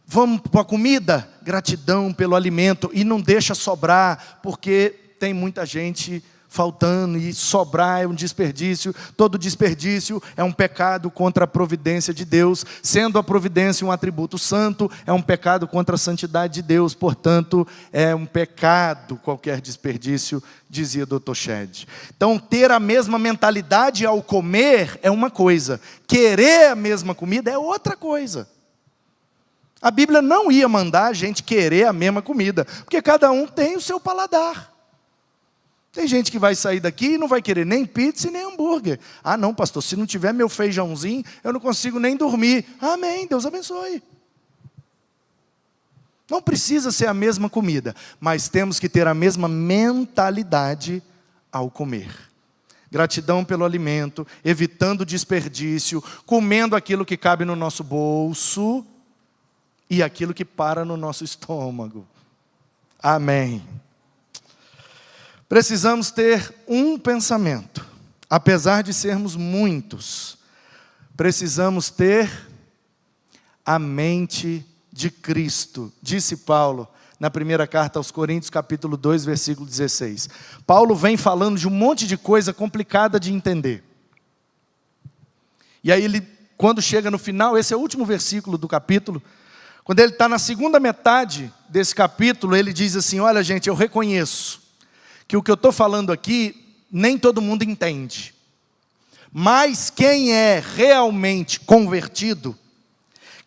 Vamos para a comida? Gratidão pelo alimento. E não deixa sobrar, porque tem muita gente faltando, e sobrar é um desperdício. Todo desperdício é um pecado contra a providência de Deus. Sendo a providência um atributo santo, é um pecado contra a santidade de Deus. Portanto, é um pecado qualquer desperdício, dizia Dr. Shedd. Então, ter a mesma mentalidade ao comer é uma coisa. Querer a mesma comida é outra coisa. A Bíblia não ia mandar a gente querer a mesma comida, porque cada um tem o seu paladar. Tem gente que vai sair daqui e não vai querer nem pizza e nem hambúrguer. Ah não, pastor, se não tiver meu feijãozinho, eu não consigo nem dormir. Amém, Deus abençoe. Não precisa ser a mesma comida, mas temos que ter a mesma mentalidade ao comer. Gratidão pelo alimento, evitando desperdício, comendo aquilo que cabe no nosso bolso e aquilo que para no nosso estômago. Amém. Precisamos ter um pensamento, apesar de sermos muitos, precisamos ter a mente de Cristo, disse Paulo na primeira carta aos Coríntios, capítulo 2, versículo 16. Paulo vem falando de um monte de coisa complicada de entender. E aí ele, quando chega no final, esse é o último versículo do capítulo, quando ele está na segunda metade desse capítulo, ele diz assim, olha gente, eu reconheço que o que eu estou falando aqui, nem todo mundo entende. Mas quem é realmente convertido,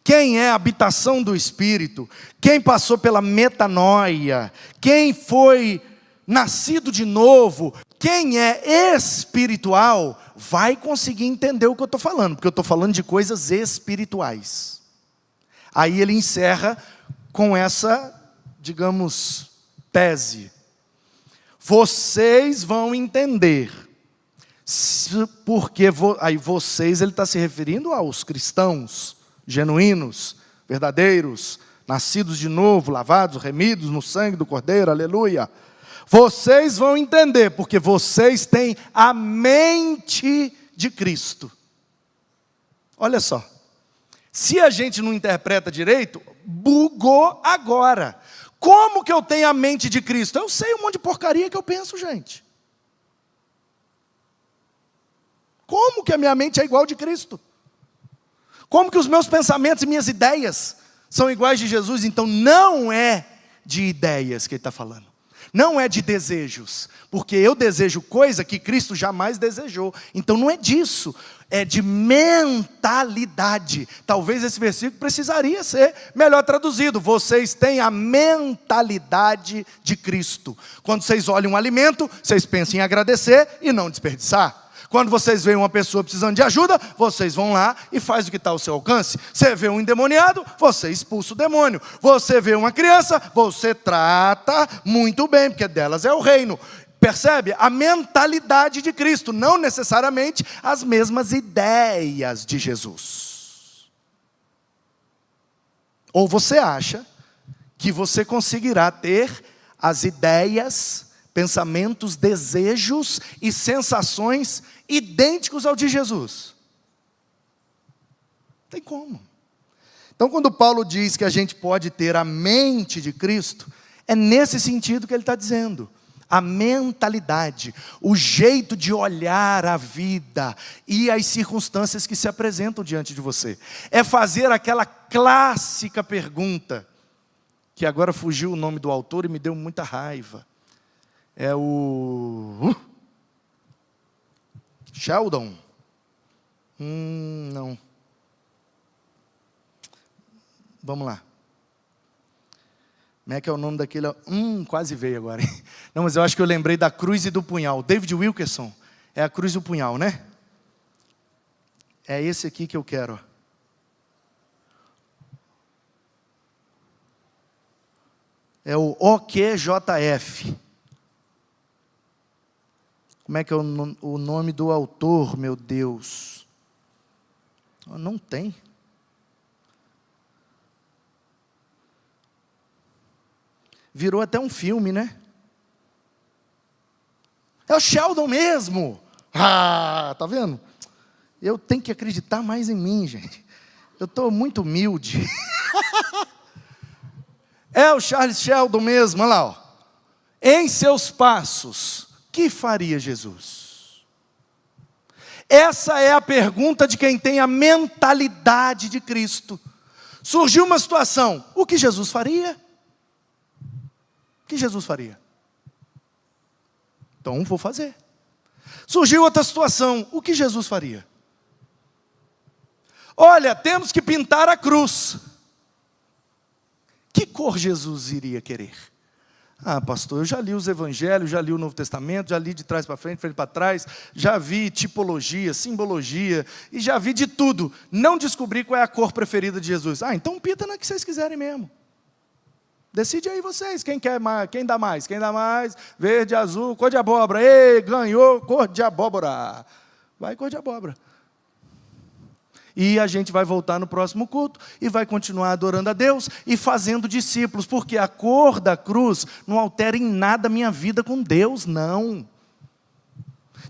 quem é a habitação do Espírito, quem passou pela metanoia, quem foi nascido de novo, quem é espiritual, vai conseguir entender o que eu estou falando, porque eu estou falando de coisas espirituais. Aí ele encerra com essa, digamos, tese. Vocês vão entender, porque aí vocês, ele está se referindo aos cristãos genuínos, verdadeiros, nascidos de novo, lavados, remidos no sangue do Cordeiro, aleluia. Vocês vão entender, porque vocês têm a mente de Cristo. Olha só, se a gente não interpreta direito, bugou agora. Como que eu tenho a mente de Cristo? Eu sei um monte de porcaria que eu penso, gente. Como que a minha mente é igual de Cristo? Como que os meus pensamentos e minhas ideias são iguais de Jesus? Então não é de ideias que ele está falando. Não é de desejos. Porque eu desejo coisa que Cristo jamais desejou. Então não é disso. É de mentalidade. Talvez esse versículo precisaria ser melhor traduzido. Vocês têm a mentalidade de Cristo. Quando vocês olham um alimento, vocês pensam em agradecer e não desperdiçar. Quando vocês veem uma pessoa precisando de ajuda, vocês vão lá e faz o que está ao seu alcance. Você vê um endemoniado, você expulsa o demônio. Você vê uma criança, você trata muito bem, porque delas é o reino. Percebe? A mentalidade de Cristo, não necessariamente as mesmas ideias de Jesus. Ou você acha que você conseguirá ter as ideias, pensamentos, desejos e sensações idênticos ao de Jesus? Não tem como. Então, quando Paulo diz que a gente pode ter a mente de Cristo, é nesse sentido que ele está dizendo. A mentalidade, o jeito de olhar a vida e as circunstâncias que se apresentam diante de você. É fazer aquela clássica pergunta, que agora fugiu o nome do autor e me deu muita raiva. É o Sheldon. Não. Vamos lá. Como é que é o nome daquele? Quase veio agora. Não, mas eu acho que eu lembrei da cruz e do punhal. David Wilkerson. É a cruz e o punhal, né? É esse aqui que eu quero. É o OQJF. Como é que é o nome do autor, meu Deus? Não tem. Virou até um filme, né? É o Sheldon mesmo. Tá vendo? Eu tenho que acreditar mais em mim, gente. Eu estou muito humilde. É o Charles Sheldon mesmo, olha lá. Ó. Em seus passos, que faria Jesus? Essa é a pergunta de quem tem a mentalidade de Cristo. Surgiu uma situação, o que Jesus faria? O que Jesus faria? Então vou fazer. Surgiu outra situação, o que Jesus faria? Olha, temos que pintar a cruz. Que cor Jesus iria querer? Pastor, eu já li os evangelhos, já li o Novo Testamento, já li de trás para frente, frente para trás, já vi tipologia, simbologia, e já vi de tudo. Não descobri qual é a cor preferida de Jesus. Então pinta na que vocês quiserem mesmo. Decide aí vocês, quem quer mais, quem dá mais, verde, azul, cor de abóbora, ganhou cor de abóbora, vai cor de abóbora. E a gente vai voltar no próximo culto, e vai continuar adorando a Deus, e fazendo discípulos, porque a cor da cruz não altera em nada a minha vida com Deus, não.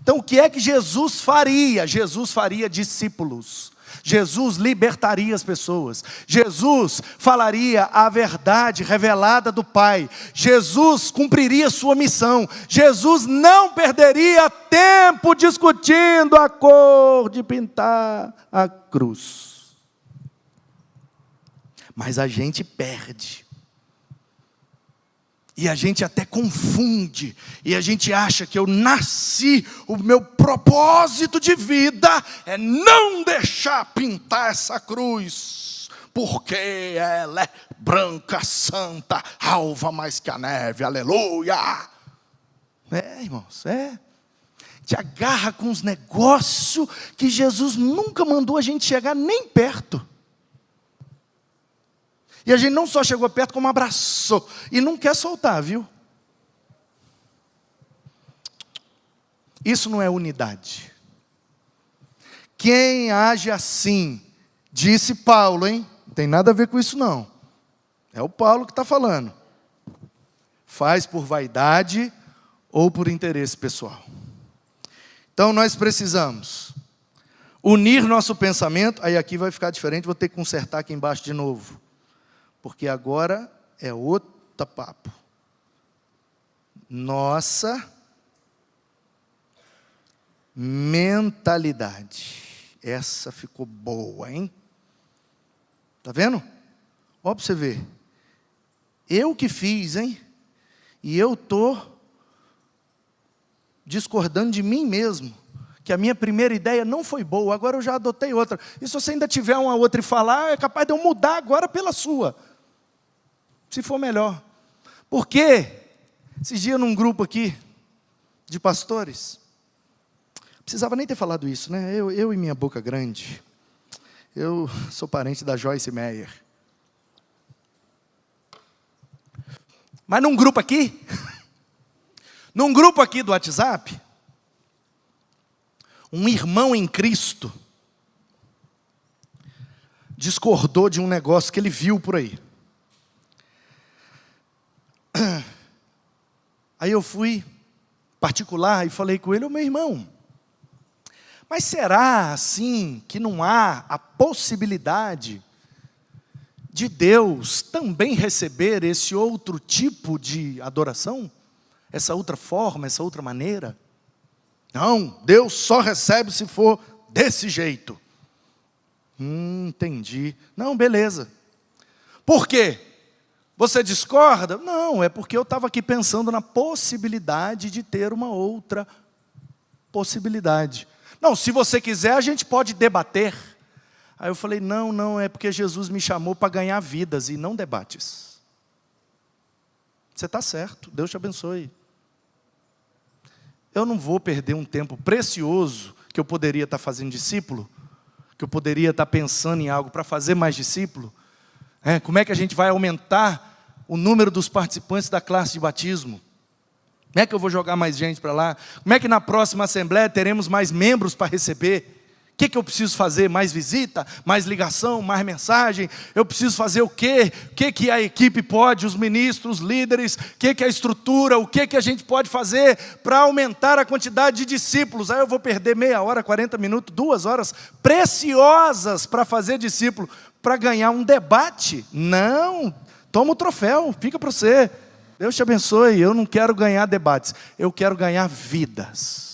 Então o que é que Jesus faria? Jesus faria discípulos. Jesus libertaria as pessoas. Jesus falaria a verdade revelada do Pai. Jesus cumpriria sua missão. Jesus não perderia tempo discutindo a cor de pintar a cruz. Mas a gente perde. E a gente até confunde, e a gente acha que eu nasci, o meu propósito de vida é não deixar pintar essa cruz, porque ela é branca, santa, alva mais que a neve, aleluia. Irmãos, te agarra com uns negócios que Jesus nunca mandou a gente chegar nem perto. E a gente não só chegou perto, como abraçou. E não quer soltar, viu? Isso não é unidade. Quem age assim, disse Paulo, hein? Não tem nada a ver com isso não. É o Paulo que está falando. Faz por vaidade ou por interesse pessoal. Então nós precisamos unir nosso pensamento. Aí aqui vai ficar diferente, vou ter que consertar aqui embaixo de novo. Porque agora é outro papo. Nossa mentalidade. Essa ficou boa, hein? Tá vendo? Ó, para você ver. Eu que fiz, hein? E eu estou discordando de mim mesmo. Que a minha primeira ideia não foi boa, agora eu já adotei outra. E se você ainda tiver uma outra e falar, é capaz de eu mudar agora pela sua. Se for melhor. Porque, esses dias num grupo aqui, de pastores, não precisava nem ter falado isso, né? Eu e minha boca grande. Eu sou parente da Joyce Meyer. Mas num grupo aqui do WhatsApp, um irmão em Cristo discordou de um negócio que ele viu por aí. Aí eu fui particular e falei com ele, meu irmão, mas será assim que não há a possibilidade de Deus também receber esse outro tipo de adoração? Essa outra forma, essa outra maneira? Não, Deus só recebe se for desse jeito. Entendi. Não, beleza. Por quê? Você discorda? Não, é porque eu estava aqui pensando na possibilidade de ter uma outra possibilidade. Não, se você quiser, a gente pode debater. Aí eu falei, não, é porque Jesus me chamou para ganhar vidas e não debates. Você está certo, Deus te abençoe. Eu não vou perder um tempo precioso que eu poderia estar fazendo discípulo, que eu poderia estar pensando em algo para fazer mais discípulo. Como é que a gente vai aumentar o número dos participantes da classe de batismo? Como é que eu vou jogar mais gente para lá? Como é que na próxima assembleia teremos mais membros para receber? O que eu preciso fazer? Mais visita? Mais ligação? Mais mensagem? Eu preciso fazer o quê? O que a equipe pode, os ministros, os líderes? O que a estrutura? O que a gente pode fazer para aumentar a quantidade de discípulos? Aí eu vou perder meia hora, 40 minutos, 2 horas preciosas para fazer discípulo, para ganhar um debate? Não, toma o troféu, fica para você. Deus te abençoe, eu não quero ganhar debates, eu quero ganhar vidas.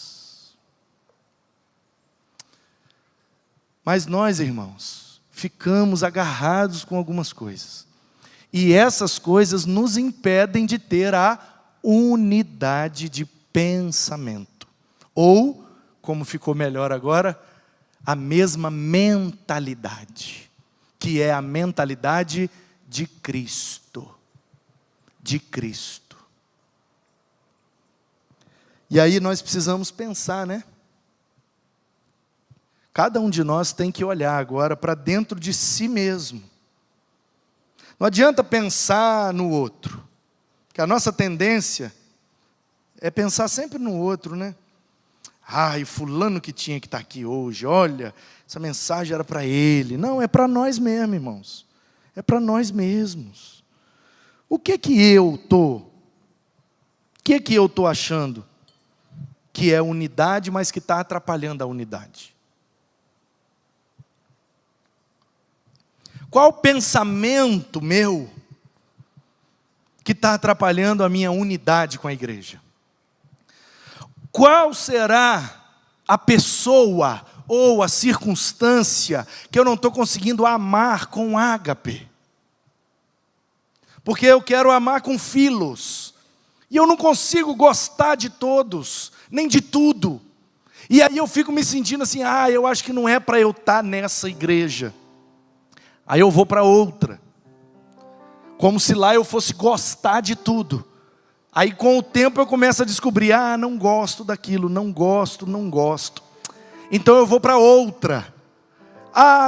Mas nós, irmãos, ficamos agarrados com algumas coisas. E essas coisas nos impedem de ter a unidade de pensamento. Ou, como ficou melhor agora, a mesma mentalidade, que é a mentalidade de Cristo. De Cristo. E aí nós precisamos pensar, né? Cada um de nós tem que olhar agora para dentro de si mesmo. Não adianta pensar no outro, que a nossa tendência é pensar sempre no outro, né? E fulano que tinha que estar aqui hoje, olha, essa mensagem era para ele. Não, é para nós mesmos, irmãos. É para nós mesmos. O que eu estou achando que é unidade, mas que está atrapalhando a unidade? Qual pensamento meu que está atrapalhando a minha unidade com a igreja? Qual será a pessoa ou a circunstância que eu não estou conseguindo amar com ágape? Porque eu quero amar com filos, E eu não consigo gostar de todos, nem de tudo. E aí eu fico me sentindo assim, eu acho que não é para eu estar nessa igreja. Aí eu vou para outra. Como se lá eu fosse gostar de tudo. Aí com o tempo eu começo a descobrir, não gosto daquilo, não gosto. Então eu vou para outra.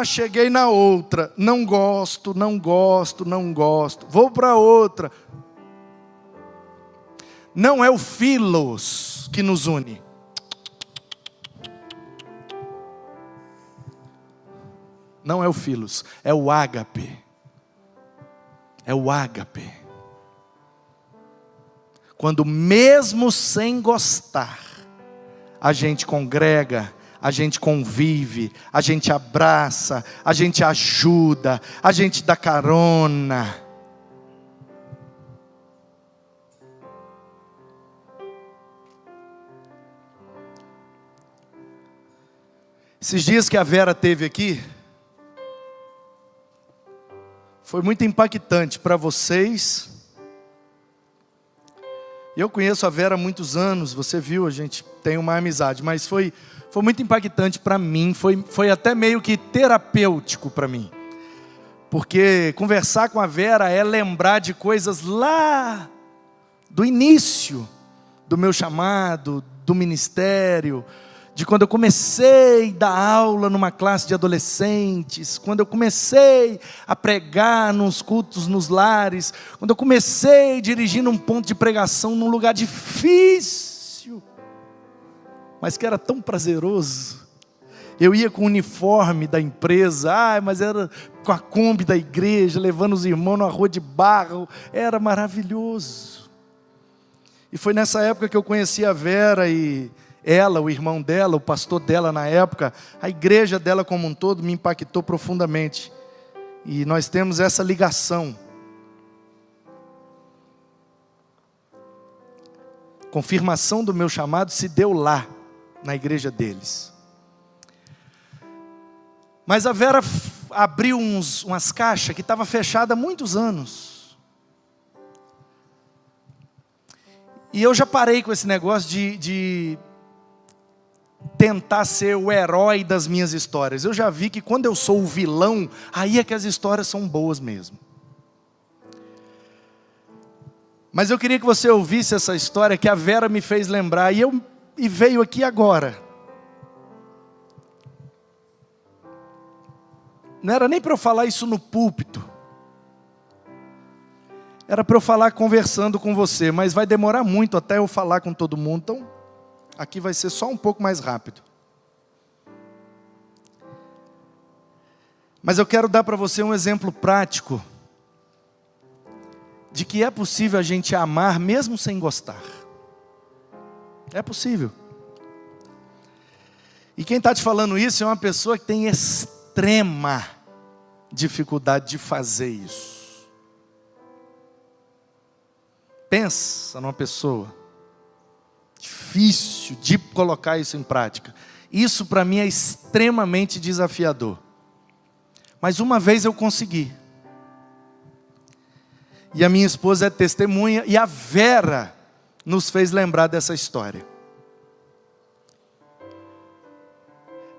Cheguei na outra, não gosto. Vou para outra. Não é o philos que nos une. Não é o philos, é o ágape. É o ágape. Quando mesmo sem gostar, a gente congrega, a gente convive, a gente abraça, a gente ajuda, a gente dá carona. Esses dias que a Vera teve aqui, foi muito impactante para vocês. Eu conheço a Vera há muitos anos, você viu, a gente tem uma amizade, mas foi muito impactante para mim, foi até meio que terapêutico para mim. Porque conversar com a Vera é lembrar de coisas lá do início do meu chamado, do ministério, de quando eu comecei a dar aula numa classe de adolescentes, quando eu comecei a pregar nos cultos, nos lares, quando eu comecei dirigindo um ponto de pregação num lugar difícil, mas que era tão prazeroso. Eu ia com o uniforme da empresa, mas era com a Kombi da igreja, levando os irmãos na rua de barro, era maravilhoso. E foi nessa época que eu conheci a Vera e ela, o irmão dela, o pastor dela na época, a igreja dela como um todo me impactou profundamente. E nós temos essa ligação. Confirmação do meu chamado se deu lá, na igreja deles. Mas a Vera abriu umas caixas que estavam fechadas há muitos anos. E eu já parei com esse negócio de tentar ser o herói das minhas histórias. Eu já vi que quando eu sou o vilão, aí é que as histórias são boas mesmo. Mas eu queria que você ouvisse essa história que a Vera me fez lembrar, e veio aqui agora. Não era nem para eu falar isso no púlpito. Era para eu falar conversando com você, mas vai demorar muito até eu falar com todo mundo, então aqui vai ser só um pouco mais rápido. Mas eu quero dar para você um exemplo prático de que é possível a gente amar mesmo sem gostar. É possível. E quem está te falando isso é uma pessoa que tem extrema dificuldade de fazer isso. Pensa numa pessoa difícil de colocar isso em prática. Isso para mim é extremamente desafiador. Mas uma vez eu consegui. E a minha esposa é testemunha, e a Vera nos fez lembrar dessa história.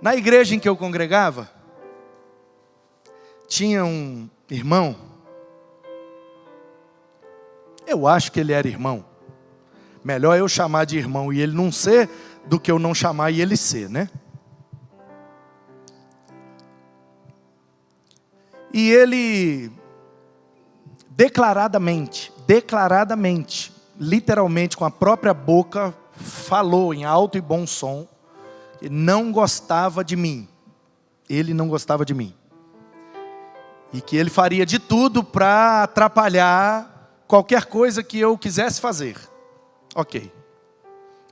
Na igreja em que eu congregava, tinha um irmão, eu acho que ele era irmão, melhor eu chamar de irmão e ele não ser, do que eu não chamar e ele ser, né? E ele declaradamente, literalmente com a própria boca, falou em alto e bom som, que não gostava de mim. Ele não gostava de mim. E que ele faria de tudo para atrapalhar qualquer coisa que eu quisesse fazer. Ok.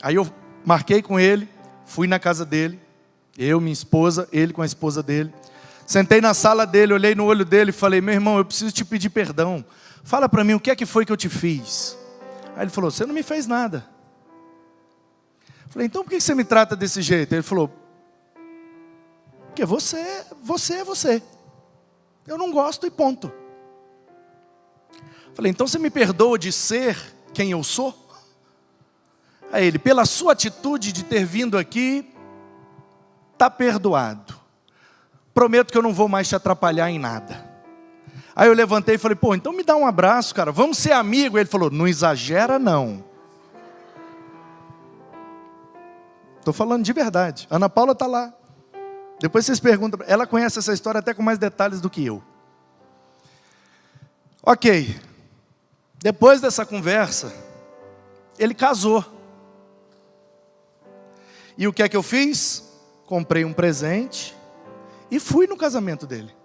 Aí eu marquei com ele, fui na casa dele, eu, minha esposa, ele com a esposa dele. Sentei na sala dele, olhei no olho dele e falei: meu irmão, eu preciso te pedir perdão. Fala para mim, o que é que foi que eu te fiz? Aí ele falou: você não me fez nada. Falei: então por que você me trata desse jeito? Ele falou: porque você é você. Eu não gosto e ponto. Falei: então você me perdoa de ser quem eu sou? Aí ele: pela sua atitude de ter vindo aqui, está perdoado. Prometo que eu não vou mais te atrapalhar em nada. Aí eu levantei e falei: pô, então me dá um abraço, cara, vamos ser amigos. Ele falou: não exagera não. Estou falando de verdade. Ana Paula está lá. Depois vocês perguntam, ela conhece essa história até com mais detalhes do que eu. Ok. Depois dessa conversa, ele casou. E o que é que eu fiz? Comprei um presente e fui no casamento dele.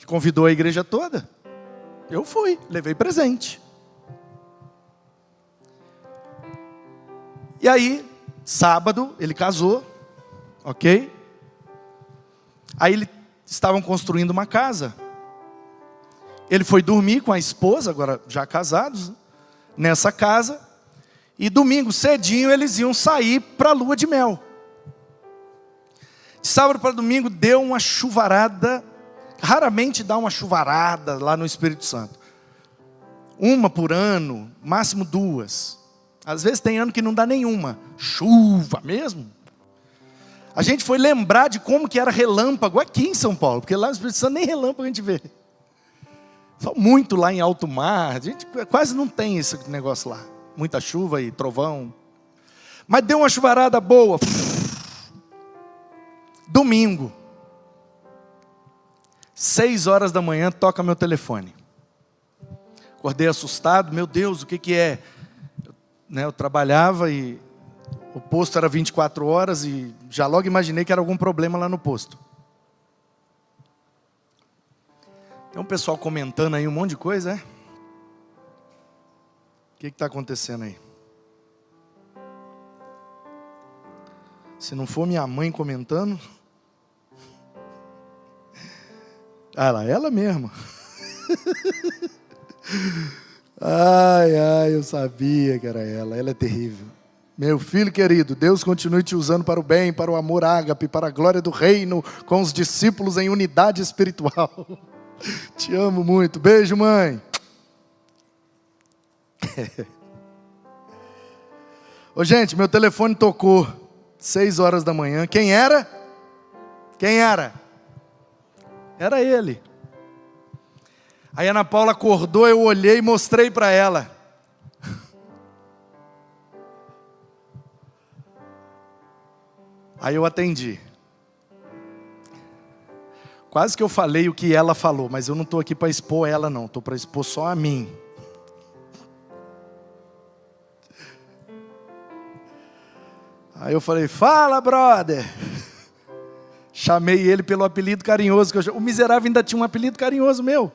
Convidou a igreja toda. Eu fui, levei presente. E aí, sábado, ele casou, ok? Aí eles estavam construindo uma casa. Ele foi dormir com a esposa, agora já casados, nessa casa. E domingo cedinho eles iam sair para a lua de mel. De sábado para domingo deu uma chuvarada. Raramente dá uma chuvarada lá no Espírito Santo. Uma por ano, máximo 2. Às vezes tem ano que não dá nenhuma. Chuva mesmo. A gente foi lembrar de como que era relâmpago aqui em São Paulo. Porque lá no Espírito Santo nem relâmpago a gente vê. Só muito lá em alto mar. A gente quase não tem esse negócio lá. Muita chuva e trovão. Mas deu uma chuvarada boa. Domingo. 6 horas da manhã, toca meu telefone. Acordei assustado, meu Deus, o que é? Eu trabalhava e o posto era 24 horas e já logo imaginei que era algum problema lá no posto. Tem um pessoal comentando aí um monte de coisa, é? O que está acontecendo aí? Se não for minha mãe comentando... Ah lá, ela mesma. Ai, eu sabia que era ela. Ela é terrível. Meu filho querido, Deus continue te usando para o bem, para o amor ágape, para a glória do reino, com os discípulos em unidade espiritual. Te amo muito. Beijo, mãe. Ô, gente, meu telefone tocou 6 horas da manhã. Quem era? Quem era? Era ele. Aí a Ana Paula acordou, eu olhei e mostrei para ela. Aí eu atendi. Quase que eu falei o que ela falou, mas eu não estou aqui para expor ela não, estou para expor só a mim. Aí eu falei: fala, brother. Chamei ele pelo apelido carinhoso que o miserável ainda tinha um apelido carinhoso meu.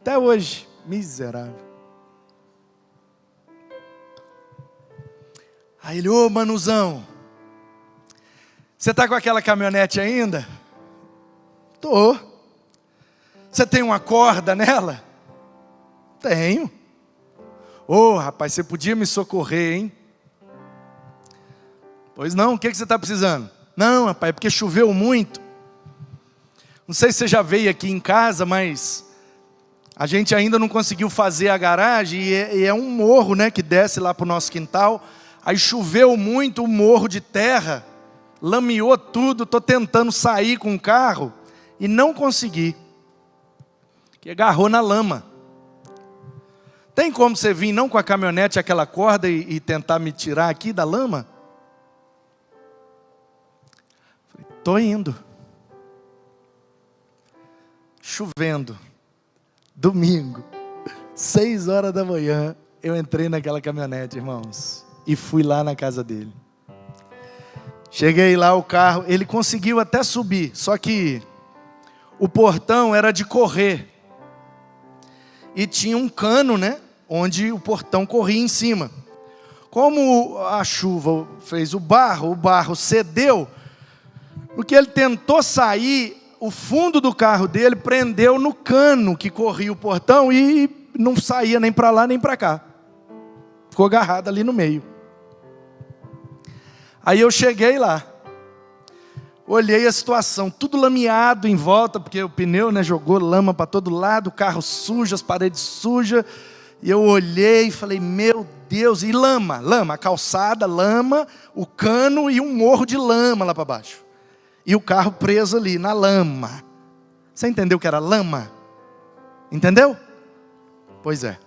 Até hoje, miserável. Aí ele: ô Manuzão, você está com aquela caminhonete ainda? Tô. Você tem uma corda nela? Tenho. Ô rapaz, você podia me socorrer, hein? Pois não, o que você está precisando? Não, rapaz, é porque choveu muito. Não sei se você já veio aqui em casa, mas a gente ainda não conseguiu fazer a garagem. E é um morro, né, que desce lá para o nosso quintal. Aí choveu muito, o morro de terra lameou tudo. Estou tentando sair com o carro e não consegui, que agarrou na lama. Tem como você vir não com a caminhonete, aquela corda e tentar me tirar aqui da lama? Estou indo. Chovendo. Domingo. 6 horas da manhã. Eu entrei naquela caminhonete, irmãos. E fui lá na casa dele. Cheguei lá, o carro. Ele conseguiu até subir. Só que o portão era de correr. E tinha um cano, né? Onde o portão corria em cima. Como a chuva fez o barro cedeu. Porque ele tentou sair, o fundo do carro dele prendeu no cano que corria o portão e não saía nem para lá nem para cá. Ficou agarrado ali no meio. Aí eu cheguei lá, olhei a situação, tudo lameado em volta, porque o pneu, né, jogou lama para todo lado, o carro sujo, as paredes sujas. E eu olhei e falei, meu Deus, e lama, a calçada, lama, o cano e um morro de lama lá para baixo. E o carro preso ali, na lama. Você entendeu que era lama? Entendeu? Pois é.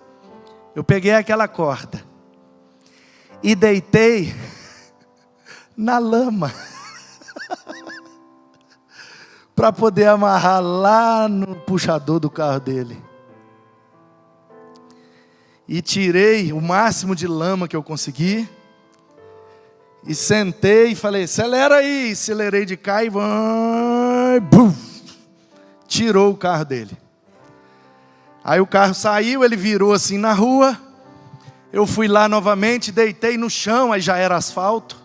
Eu peguei aquela corda e deitei na lama. Para poder amarrar lá no puxador do carro dele. E tirei o máximo de lama que eu consegui. E sentei e falei, acelera aí. Acelerei de cá e tirou o carro dele. Aí o carro saiu, ele virou assim na rua. Eu fui lá novamente, deitei no chão, aí já era asfalto.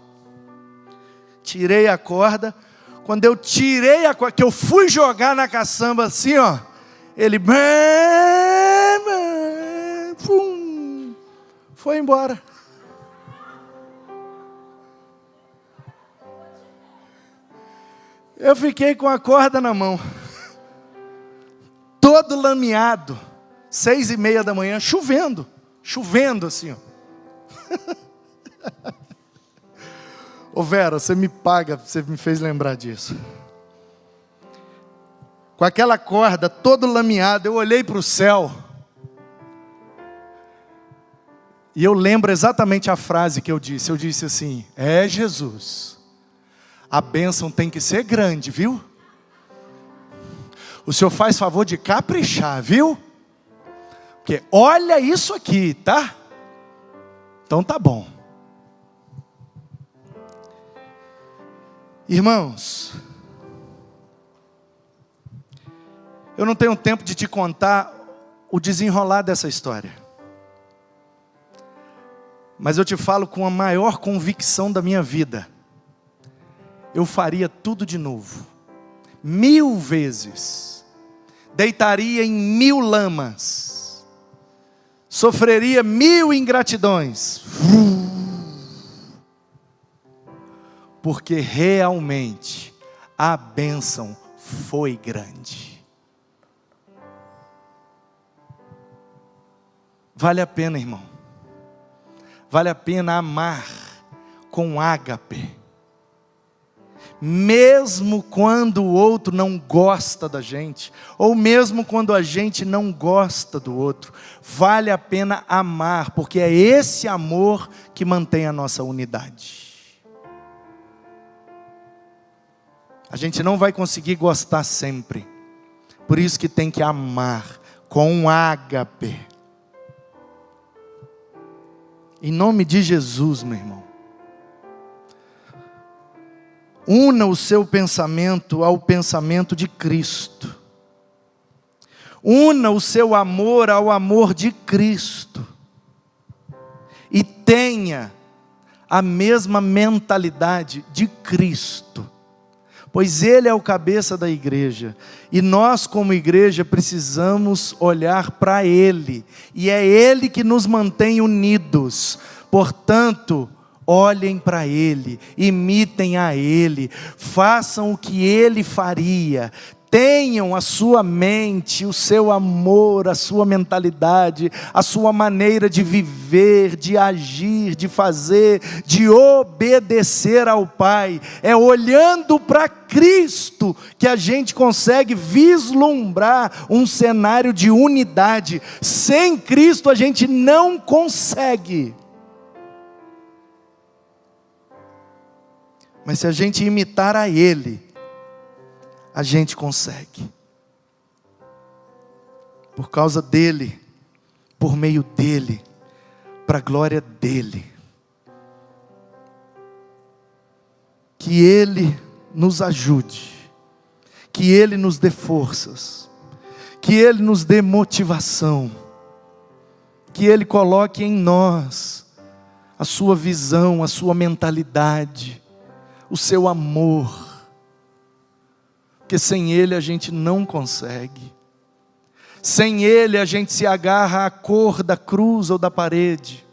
Tirei a corda. Quando eu tirei a corda, que eu fui jogar na caçamba assim, ó. Ele foi embora. Eu fiquei com a corda na mão, todo lameado, 6:30 da manhã, chovendo assim, ó. Ô Vera, você me paga, você me fez lembrar disso. Com aquela corda, todo lameado, eu olhei para o céu. E eu lembro exatamente a frase que eu disse. Eu disse assim, Jesus, a bênção tem que ser grande, viu? O Senhor faz favor de caprichar, viu? Porque olha isso aqui, tá? Então tá bom. Irmãos, eu não tenho tempo de te contar o desenrolar dessa história. Mas eu te falo com a maior convicção da minha vida. Eu faria tudo de novo. 1000 vezes. Deitaria em 1000 lamas. Sofreria 1000 ingratidões. Porque realmente a bênção foi grande. Vale a pena, irmão. Vale a pena amar com ágape. Mesmo quando o outro não gosta da gente, ou mesmo quando a gente não gosta do outro, vale a pena amar, porque é esse amor que mantém a nossa unidade. A gente não vai conseguir gostar sempre, por isso que tem que amar com ágape. Em nome de Jesus, meu irmão. Una o seu pensamento ao pensamento de Cristo. Una o seu amor ao amor de Cristo. E tenha a mesma mentalidade de Cristo. Pois Ele é o cabeça da igreja. E nós como igreja precisamos olhar para Ele. E é Ele que nos mantém unidos. Portanto, olhem para Ele, imitem a Ele, façam o que Ele faria, tenham a sua mente, o seu amor, a sua mentalidade, a sua maneira de viver, de agir, de fazer, de obedecer ao Pai. É olhando para Cristo que a gente consegue vislumbrar um cenário de unidade. Sem Cristo a gente não consegue. Mas se a gente imitar a Ele, a gente consegue. Por causa dEle, por meio dEle, para a glória dEle. Que Ele nos ajude, que Ele nos dê forças, que Ele nos dê motivação, que Ele coloque em nós a sua visão, a sua mentalidade, o seu amor, porque sem Ele a gente não consegue. Sem Ele a gente se agarra à cor da cruz ou da parede.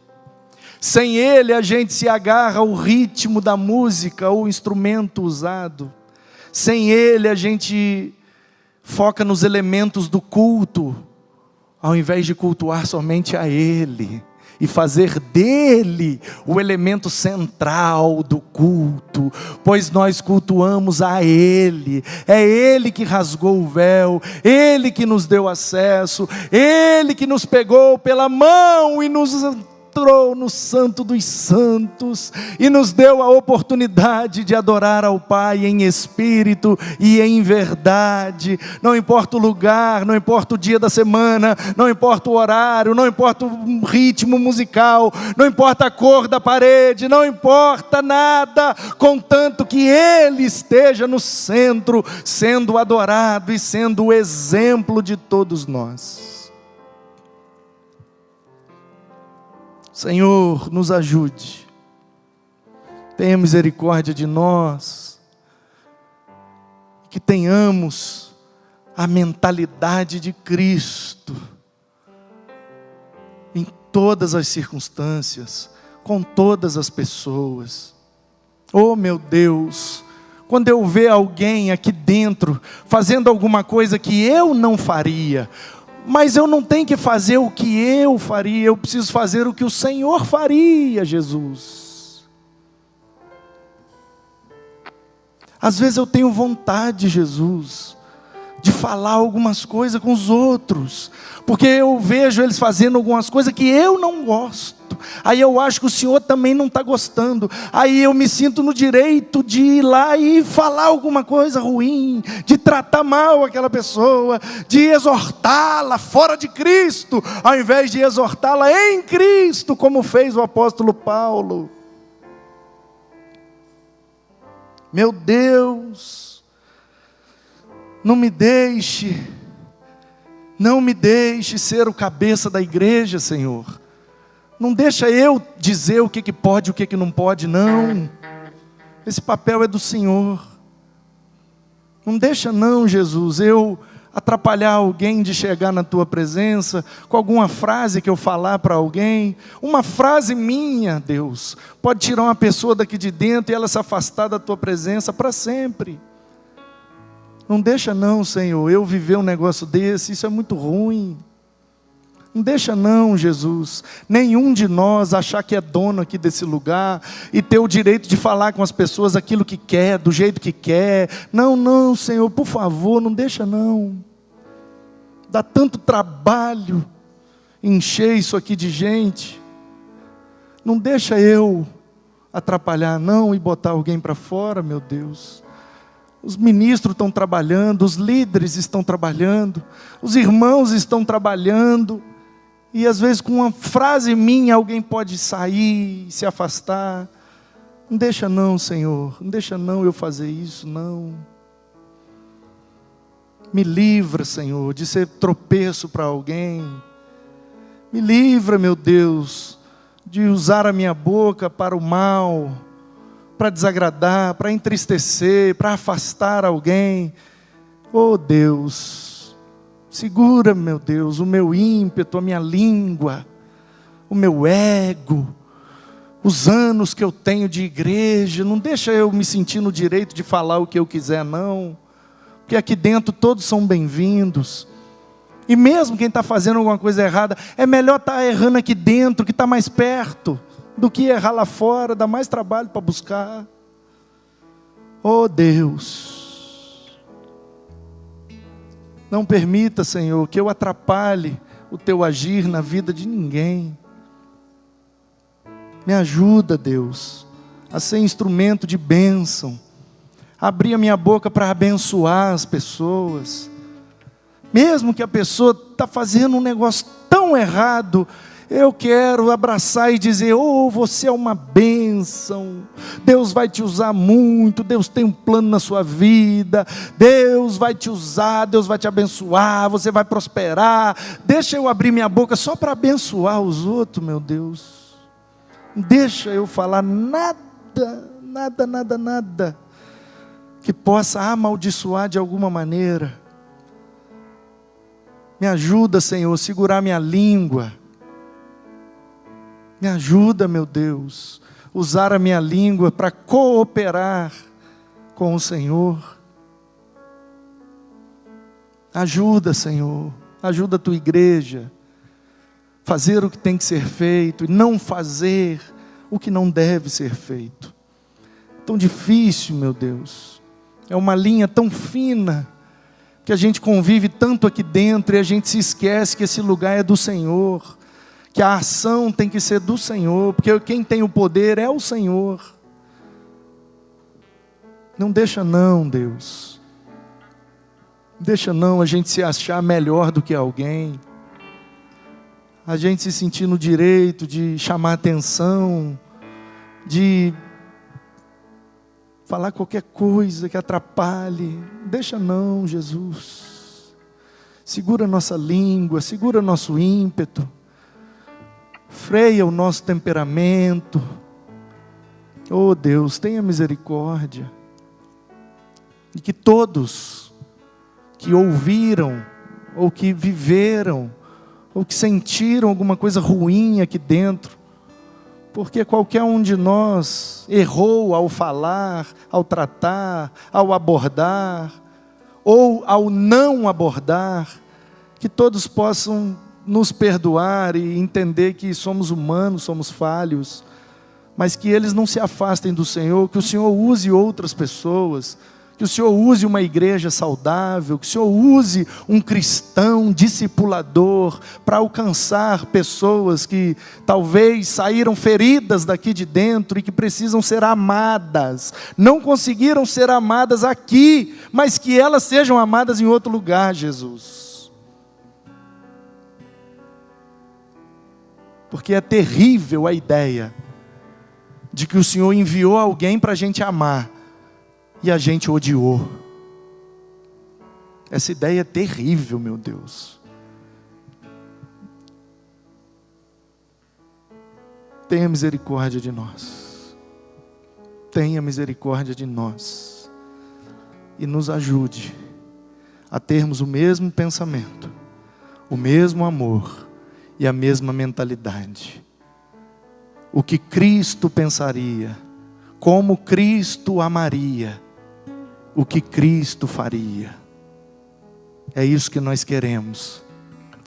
Sem Ele a gente se agarra ao ritmo da música ou instrumento usado. Sem Ele a gente foca nos elementos do culto, ao invés de cultuar somente a Ele, e fazer dele o elemento central do culto, pois nós cultuamos a Ele, é Ele que rasgou o véu, Ele que nos deu acesso, Ele que nos pegou pela mão e nos entrou no Santo dos Santos, e nos deu a oportunidade de adorar ao Pai em espírito e em verdade. Não importa o lugar, não importa o dia da semana, não importa o horário, não importa o ritmo musical, não importa a cor da parede, não importa nada, contanto que Ele esteja no centro, sendo adorado e sendo o exemplo de todos nós. Senhor, nos ajude, tenha misericórdia de nós, que tenhamos a mentalidade de Cristo, em todas as circunstâncias, com todas as pessoas. Oh meu Deus, quando eu ver alguém aqui dentro, fazendo alguma coisa que eu não faria, mas eu não tenho que fazer o que eu faria, eu preciso fazer o que o Senhor faria, Jesus. Às vezes eu tenho vontade, Jesus, de falar algumas coisas com os outros, porque eu vejo eles fazendo algumas coisas que eu não gosto. Aí eu acho que o Senhor também não está gostando. Aí eu me sinto no direito de ir lá e falar alguma coisa ruim, de tratar mal aquela pessoa, de exortá-la fora de Cristo, ao invés de exortá-la em Cristo, como fez o apóstolo Paulo. Meu Deus, não me deixe ser o cabeça da igreja, Senhor. Não deixa eu dizer o que pode e o que não pode, não. Esse papel é do Senhor. Não deixa não, Jesus, eu atrapalhar alguém de chegar na Tua presença, com alguma frase que eu falar para alguém. Uma frase minha, Deus, pode tirar uma pessoa daqui de dentro e ela se afastar da Tua presença para sempre. Não deixa não, Senhor, eu viver um negócio desse, isso é muito ruim. Não deixa não, Jesus, nenhum de nós achar que é dono aqui desse lugar e ter o direito de falar com as pessoas aquilo que quer, do jeito que quer. Não, não, Senhor, por favor, não deixa não. Dá tanto trabalho encher isso aqui de gente. Não deixa eu atrapalhar não e botar alguém para fora, meu Deus. Os ministros estão trabalhando, os líderes estão trabalhando, os irmãos estão trabalhando. E às vezes com uma frase minha alguém pode sair, se afastar. Não deixa não, Senhor, não deixa não eu fazer isso, não. Me livra, Senhor, de ser tropeço para alguém. Me livra, meu Deus, de usar a minha boca para o mal, para desagradar, para entristecer, para afastar alguém. Oh Deus, segura, meu Deus, o meu ímpeto, a minha língua, o meu ego, os anos que eu tenho de igreja. Não deixa eu me sentir no direito de falar o que eu quiser, não. Porque aqui dentro todos são bem-vindos. E mesmo quem está fazendo alguma coisa errada, é melhor estar errando aqui dentro, que está mais perto, do que errar lá fora, dá mais trabalho para buscar. Oh Deus, não permita, Senhor, que eu atrapalhe o Teu agir na vida de ninguém. Me ajuda, Deus, a ser instrumento de bênção, abrir a minha boca para abençoar as pessoas, mesmo que a pessoa está fazendo um negócio tão errado. Eu quero abraçar e dizer: oh, você é uma bênção, Deus vai te usar muito, Deus tem um plano na sua vida, Deus vai te usar, Deus vai te abençoar, você vai prosperar. Deixa eu abrir minha boca só para abençoar os outros, meu Deus. Deixa eu falar nada que possa amaldiçoar de alguma maneira. Me ajuda, Senhor, a segurar minha língua. Me ajuda, meu Deus, usar a minha língua para cooperar com o Senhor. Ajuda, Senhor, ajuda a tua igreja a fazer o que tem que ser feito e não fazer o que não deve ser feito. Tão difícil, meu Deus. É uma linha tão fina, que a gente convive tanto aqui dentro e a gente se esquece que esse lugar é do Senhor, que a ação tem que ser do Senhor, porque quem tem o poder é o Senhor. Não deixa não, Deus. Deixa não a gente se achar melhor do que alguém, a gente se sentir no direito de chamar atenção, de falar qualquer coisa que atrapalhe. Deixa não, Jesus. Segura nossa língua, segura nosso ímpeto, freia o nosso temperamento. Oh Deus, tenha misericórdia. E que todos que ouviram, ou que viveram, ou que sentiram alguma coisa ruim aqui dentro, porque qualquer um de nós errou ao falar, ao tratar, ao abordar, ou ao não abordar, que todos possam nos perdoar e entender que somos humanos, somos falhos, mas que eles não se afastem do Senhor, que o Senhor use outras pessoas, que o Senhor use uma igreja saudável, que o Senhor use um cristão discipulador para alcançar pessoas que talvez saíram feridas daqui de dentro e que precisam ser amadas, não conseguiram ser amadas aqui, mas que elas sejam amadas em outro lugar, Jesus. Porque é terrível a ideia de que o Senhor enviou alguém para a gente amar, e a gente odiou. Essa ideia é terrível, meu Deus. Tenha misericórdia de nós. Tenha misericórdia de nós. E nos ajude a termos o mesmo pensamento, o mesmo amor e a mesma mentalidade. O que Cristo pensaria, como Cristo amaria, o que Cristo faria. É isso que nós queremos,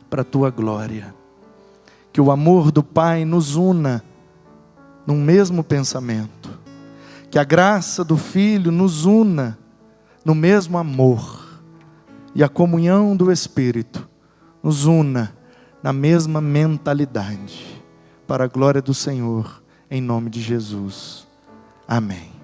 para a tua glória. Que o amor do Pai nos una num mesmo pensamento. Que a graça do Filho nos una no mesmo amor. E a comunhão do Espírito nos una na mesma mentalidade. Para a glória do Senhor, em nome de Jesus. Amém.